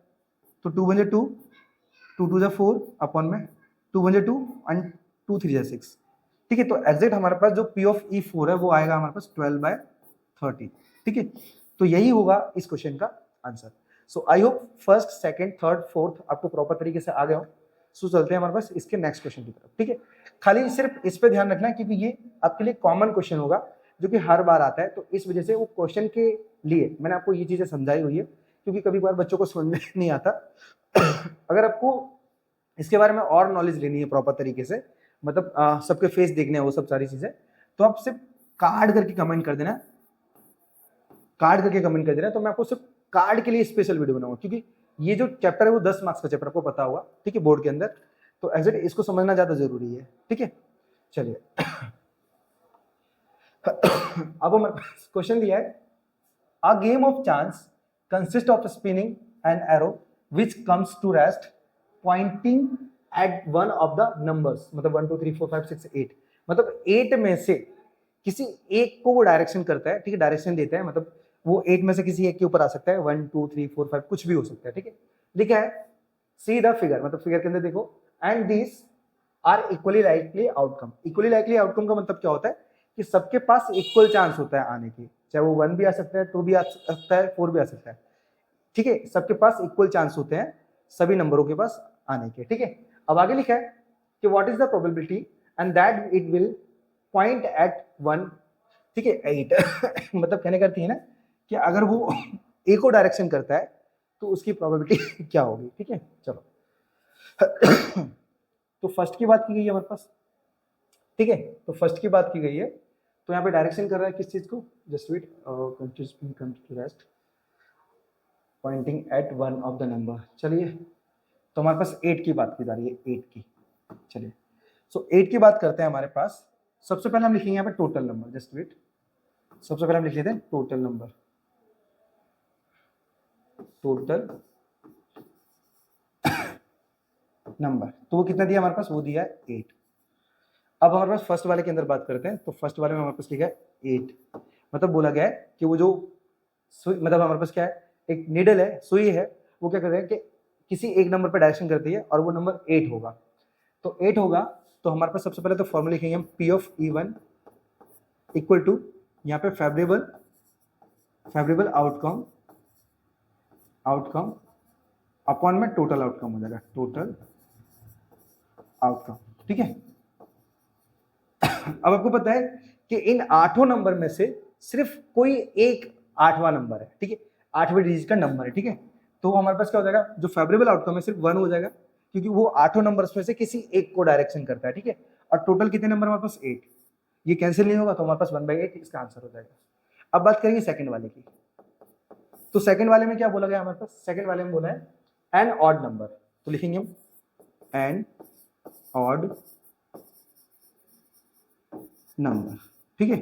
[SPEAKER 1] तो 2 1 जा 2, 2 2 जा 4 अपॉन में 2 1 जा 2 एंड 2 3 जा 6। ठीक है, तो एग्जैक्ट हमारे पास जो P ऑफ E4 है वो आएगा हमारे पास 12/30। ठीक है, तो यही होगा इस क्वेश्चन का answer. So I hope first second third fourth आपको प्रॉपर तरीके से आ गए हो। सो चलते हैं हमारे पास इसके नेक्स्ट क्वेश्चन की तरफ। ठीक है, खाली सिर्फ इस पे ध्यान रखना है क्योंकि ये आपके लिए कॉमन क्वेश्चन होगा जो कि हर बार आता है, तो इस वजह से वो क्वेश्चन के लिए मैंने आपको ये चीजें समझाई हुई है, क्योंकि कभी बार बच्चों को समझ में नहीं आता। अगर आपको इसके बारे में और नॉलेज लेनी है प्रॉपर तरीके से, मतलब सबके फेस देखने हैं वो सब सारी चीजें, तो आप सिर्फ कार्ड करके कमेंट कर देना, कार्ड करके कमेंट कर देना, तो मैं आपको सिर्फ कार्ड के लिए स्पेशल वीडियो बनाऊंगा, क्योंकि ये जो चैप्टर है वो 10 मार्क्स का चैप्टर आपको पता होगा। ठीक है, बोर्ड के अंदर, तो एग्जैक्ट इसको समझना ज्यादा जरूरी है। ठीक है, चलिए अब हमारे पास क्वेश्चन दिया है, a game of chance consist of spinning an arrow which comes to rest pointing at one of the numbers, मतलब 1 2 3 4 5 6 8, मतलब 8 में से किसी एक को वो डायरेक्शन करता है। ठीक है, डायरेक्शन देता है, मतलब वो 8 में से किसी एक के ऊपर आ सकता है, 1 2 3 4 5 कुछ भी हो सकता है, ठीक है। लिखा है सी द फिगर, मतलब फिगर के अंदर देखो, and this are equally likely outcome. Equally likely outcome का मतलब क्या होता है कि सबके पास इक्वल चांस होता है आने की, चाहे वो 1 भी आ सकता है, 2 भी आ सकता है, 4 भी आ सकता है, ठीक है। सबके पास इक्वल चांस होते हैं सभी नंबरों के पास आने के, ठीक है। अब आगे लिखा है कि what is the probability and that it will point at 1, ठीक है, 8 मतलब कहने करती है ना कि अगर वो ए को डायरेक्शन करता है तो उसकी प्रोबेबिलिटी क्या होगी, ठीक है। चलो तो फर्स्ट की बात की गई है हमारे पास, ठीक है। तो फर्स्ट की बात की गई है, तो यहाँ पे डायरेक्शन कर रहा है किस चीज को, just wait, rest, pointing at one of the number. चलिए, तो हमारे पास 8 की बात की जा रही है, 8 की। चलिए, सो 8 की बात करते हैं हमारे पास। सबसे पहले हम लिखेंगे यहाँ पे टोटल नंबर, जस्ट वेट, सबसे पहले हम लिख लेते हैं टोटल नंबर, टोटल नंबर। तो वो कितना दिया हमारे पास, वो दिया है 8। अब हमारे पास फर्स्ट वाले के अंदर बात करते हैं, तो फर्स्ट वाले में हमारे पास लिखा है 8, मतलब बोला गया है कि वो जो मतलब हमारे पास क्या है, एक नीडल है, सुई है, वो क्या कर रहे हैं कि किसी एक नंबर पर डायरेक्शन करती है और वो नंबर 8 होगा। तो 8 होगा, तो हमारे पास सबसे पहले तो फॉर्मूला लिखेंगे हम P of E1 equal to, यहाँ पे फेवरेबल आउटकम अपॉन में टोटल आउटकम हो जाएगा, टोटल आउटकम, ठीक है। अब आपको पता है कि इन 8 नंबर में से सिर्फ कोई एक 8वां नंबर है, ठीक है, 8वें डिजिट का नंबर है, ठीक है। तो हमारे पास क्या हो जाएगा, जो फेवरेबल आउटकम है सिर्फ 1 हो जाएगा, क्योंकि वो 8 नंबर्स में से किसी एक को डायरेक्शन करता है, ठीक है। और टोटल कितने नंबर हमारे पास, 8, ये कैंसिल नहीं होगा, तो हमारे पास 1/8 इसका आंसर हो जाएगा। अब बात करेंगे सेकंड वाले की। तो सेकंड वाले में क्या बोला गया हमारे पास, सेकंड वाले में बोला है एन ऑड नंबर, तो लिखेंगे हम एन ऑड नंबर, ठीक है।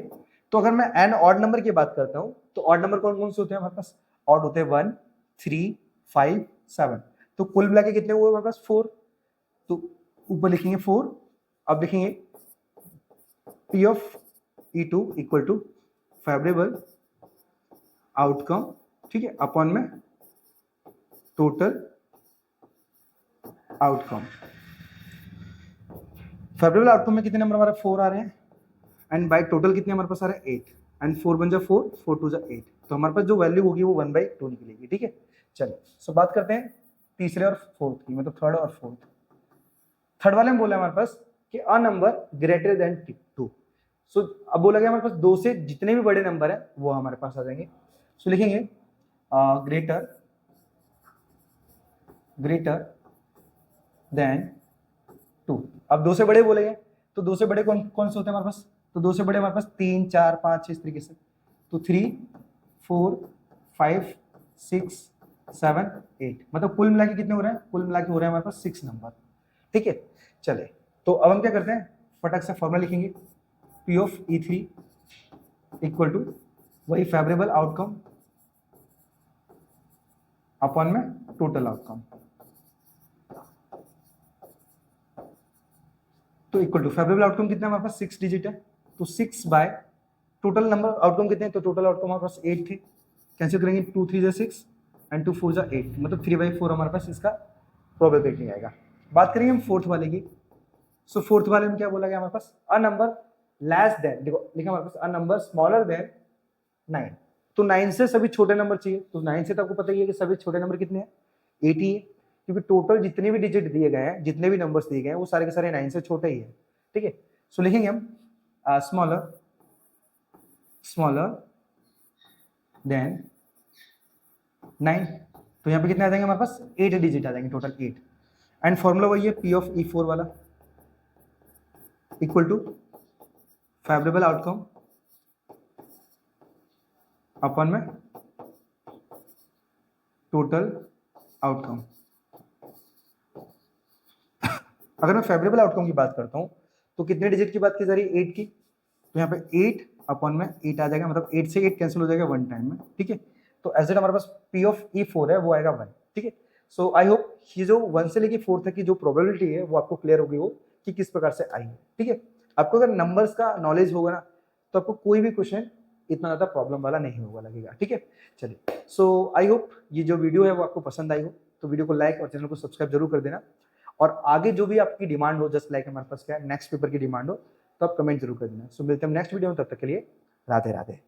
[SPEAKER 1] तो अगर मैं एन ऑड नंबर की बात करता हूं, तो ऑड नंबर कौन कौन से होते हैं हमारे पास, ऑड होते हैं 1 3 5 7, तो कुल मिला के कितने हुए हमारे पास, 4, तो ऊपर लिखेंगे 4। अब लिखेंगे P of E2 equal to favourable outcome, ठीक है, अपॉन में टोटल आउटकम। फेवरेबल आउटकम में कितने नंबर हमारे 4 आ रहे हैं, एंड बाई टोटल कितने हमारे पास आ रहे हैं 8, एंड 4 बन जा 4, 4 2 जा 8, तो हमारे पास जो वैल्यू होगी वो 1/2 निकलेगी, ठीक है। चलिए, सो बात करते हैं तीसरे और फोर्थ की, मतलब थर्ड और फोर्थ। थर्ड वाले में बोला हमारे पास कि अ नंबर ग्रेटर देन 2। सो अब बोला गया हमारे पास 2 से जितने भी बड़े नंबर है वो हमारे पास आ जाएंगे। सो लिखेंगे ग्रेटर देन 2। अब 2 से बड़े बोलेंगे, तो 2 से बड़े कौन कौन से होते हैं हमारे पास, तो 2 से बड़े हमारे पास 3 4 5 6 इस तरीके से, तो 3 4 5 6 7 8, मतलब कुल मिला के कितने हो रहे हैं, कुल मिला के हो रहे हैं हमारे पास 6 नंबर, ठीक है। चले, तो अब हम क्या करते हैं, फटक से फॉर्मूला लिखेंगे P of E3 equal to वही फेवरेबल आउटकम अपॉन में टोटल आउटकम, तो इक्वल टू फेवरेबल आउटकम कितना हमारे पास 6 डिजिट है, तो 6 बाय टोटल नंबर आउटकम कितने हैं, तो टोटल आउटकम हमारे पास 8 थे, कैंसिल करेंगे 2 3 जा 6 एंड 2 4 जा 8, मतलब 3/4 हमारे पास इसका प्रोबेबिलिटी आएगा। बात करेंगे हम फोर्थ वाले की। सो फोर्थ वाले में क्या बोला गया हमारे पास, अ नंबर लेस देन, देखो लिखा हमारे पास अ नंबर स्मॉलर देन 9, तो 9 से सभी छोटे नंबर चाहिए, तो 9 से तो आपको पता ही है कि सभी छोटे नंबर कितने हैं, 80 है, क्योंकि टोटल जितने भी डिजिट दिए गए हैं, जितने भी नंबर्स दिए गए हैं वो सारे के सारे 9 से छोटे ही है, ठीक है। सो लिखेंगे हम स्मॉलर देन 9, तो यहाँ पे कितने आ जाएंगे हमारे पास, 8 डिजिट आ जाएंगे, टोटल 8, एंड फॉर्मूला वही है P ऑफ E4 वाला equal to favourable outcome upon में टोटल आउटकम। अगर मैं फेवरेबल आउटकम की बात करता हूं, तो कितने डिजिट की बात की जा रही है, 8 की, तो यहाँ पे 8 अपॉन में 8 आ जाएगा, मतलब 8 से 8 कैंसिल हो जाएगा 1 टाइम में, ठीक है। तो एज इट हमारे पास P ऑफ E4 है, वो आएगा 1, ठीक है। सो आई होप ये जो 1 से लेके 4 तक की जो प्रोबेबिलिटी है वो आपको क्लियर होगी, हो कि किस प्रकार से आई है, ठीक है। आपको अगर नंबर्स का नॉलेज होगा ना, तो आपको कोई भी क्वेश्चन इतना ज़्यादा प्रॉब्लम वाला नहीं होगा लगेगा, ठीक है। चलिए, सो आई होप ये जो वीडियो है वो आपको पसंद आई हो, तो वीडियो को लाइक और चैनल को सब्सक्राइब जरूर कर देना। और आगे जो भी आपकी डिमांड हो, जस्ट लाइक हमारे पास क्या है नेक्स्ट पेपर की डिमांड हो, तो आप कमेंट जरूर कर देना। सो मिलते हैं नेक्स्ट वीडियो में, तब तक के लिए राधे राधे।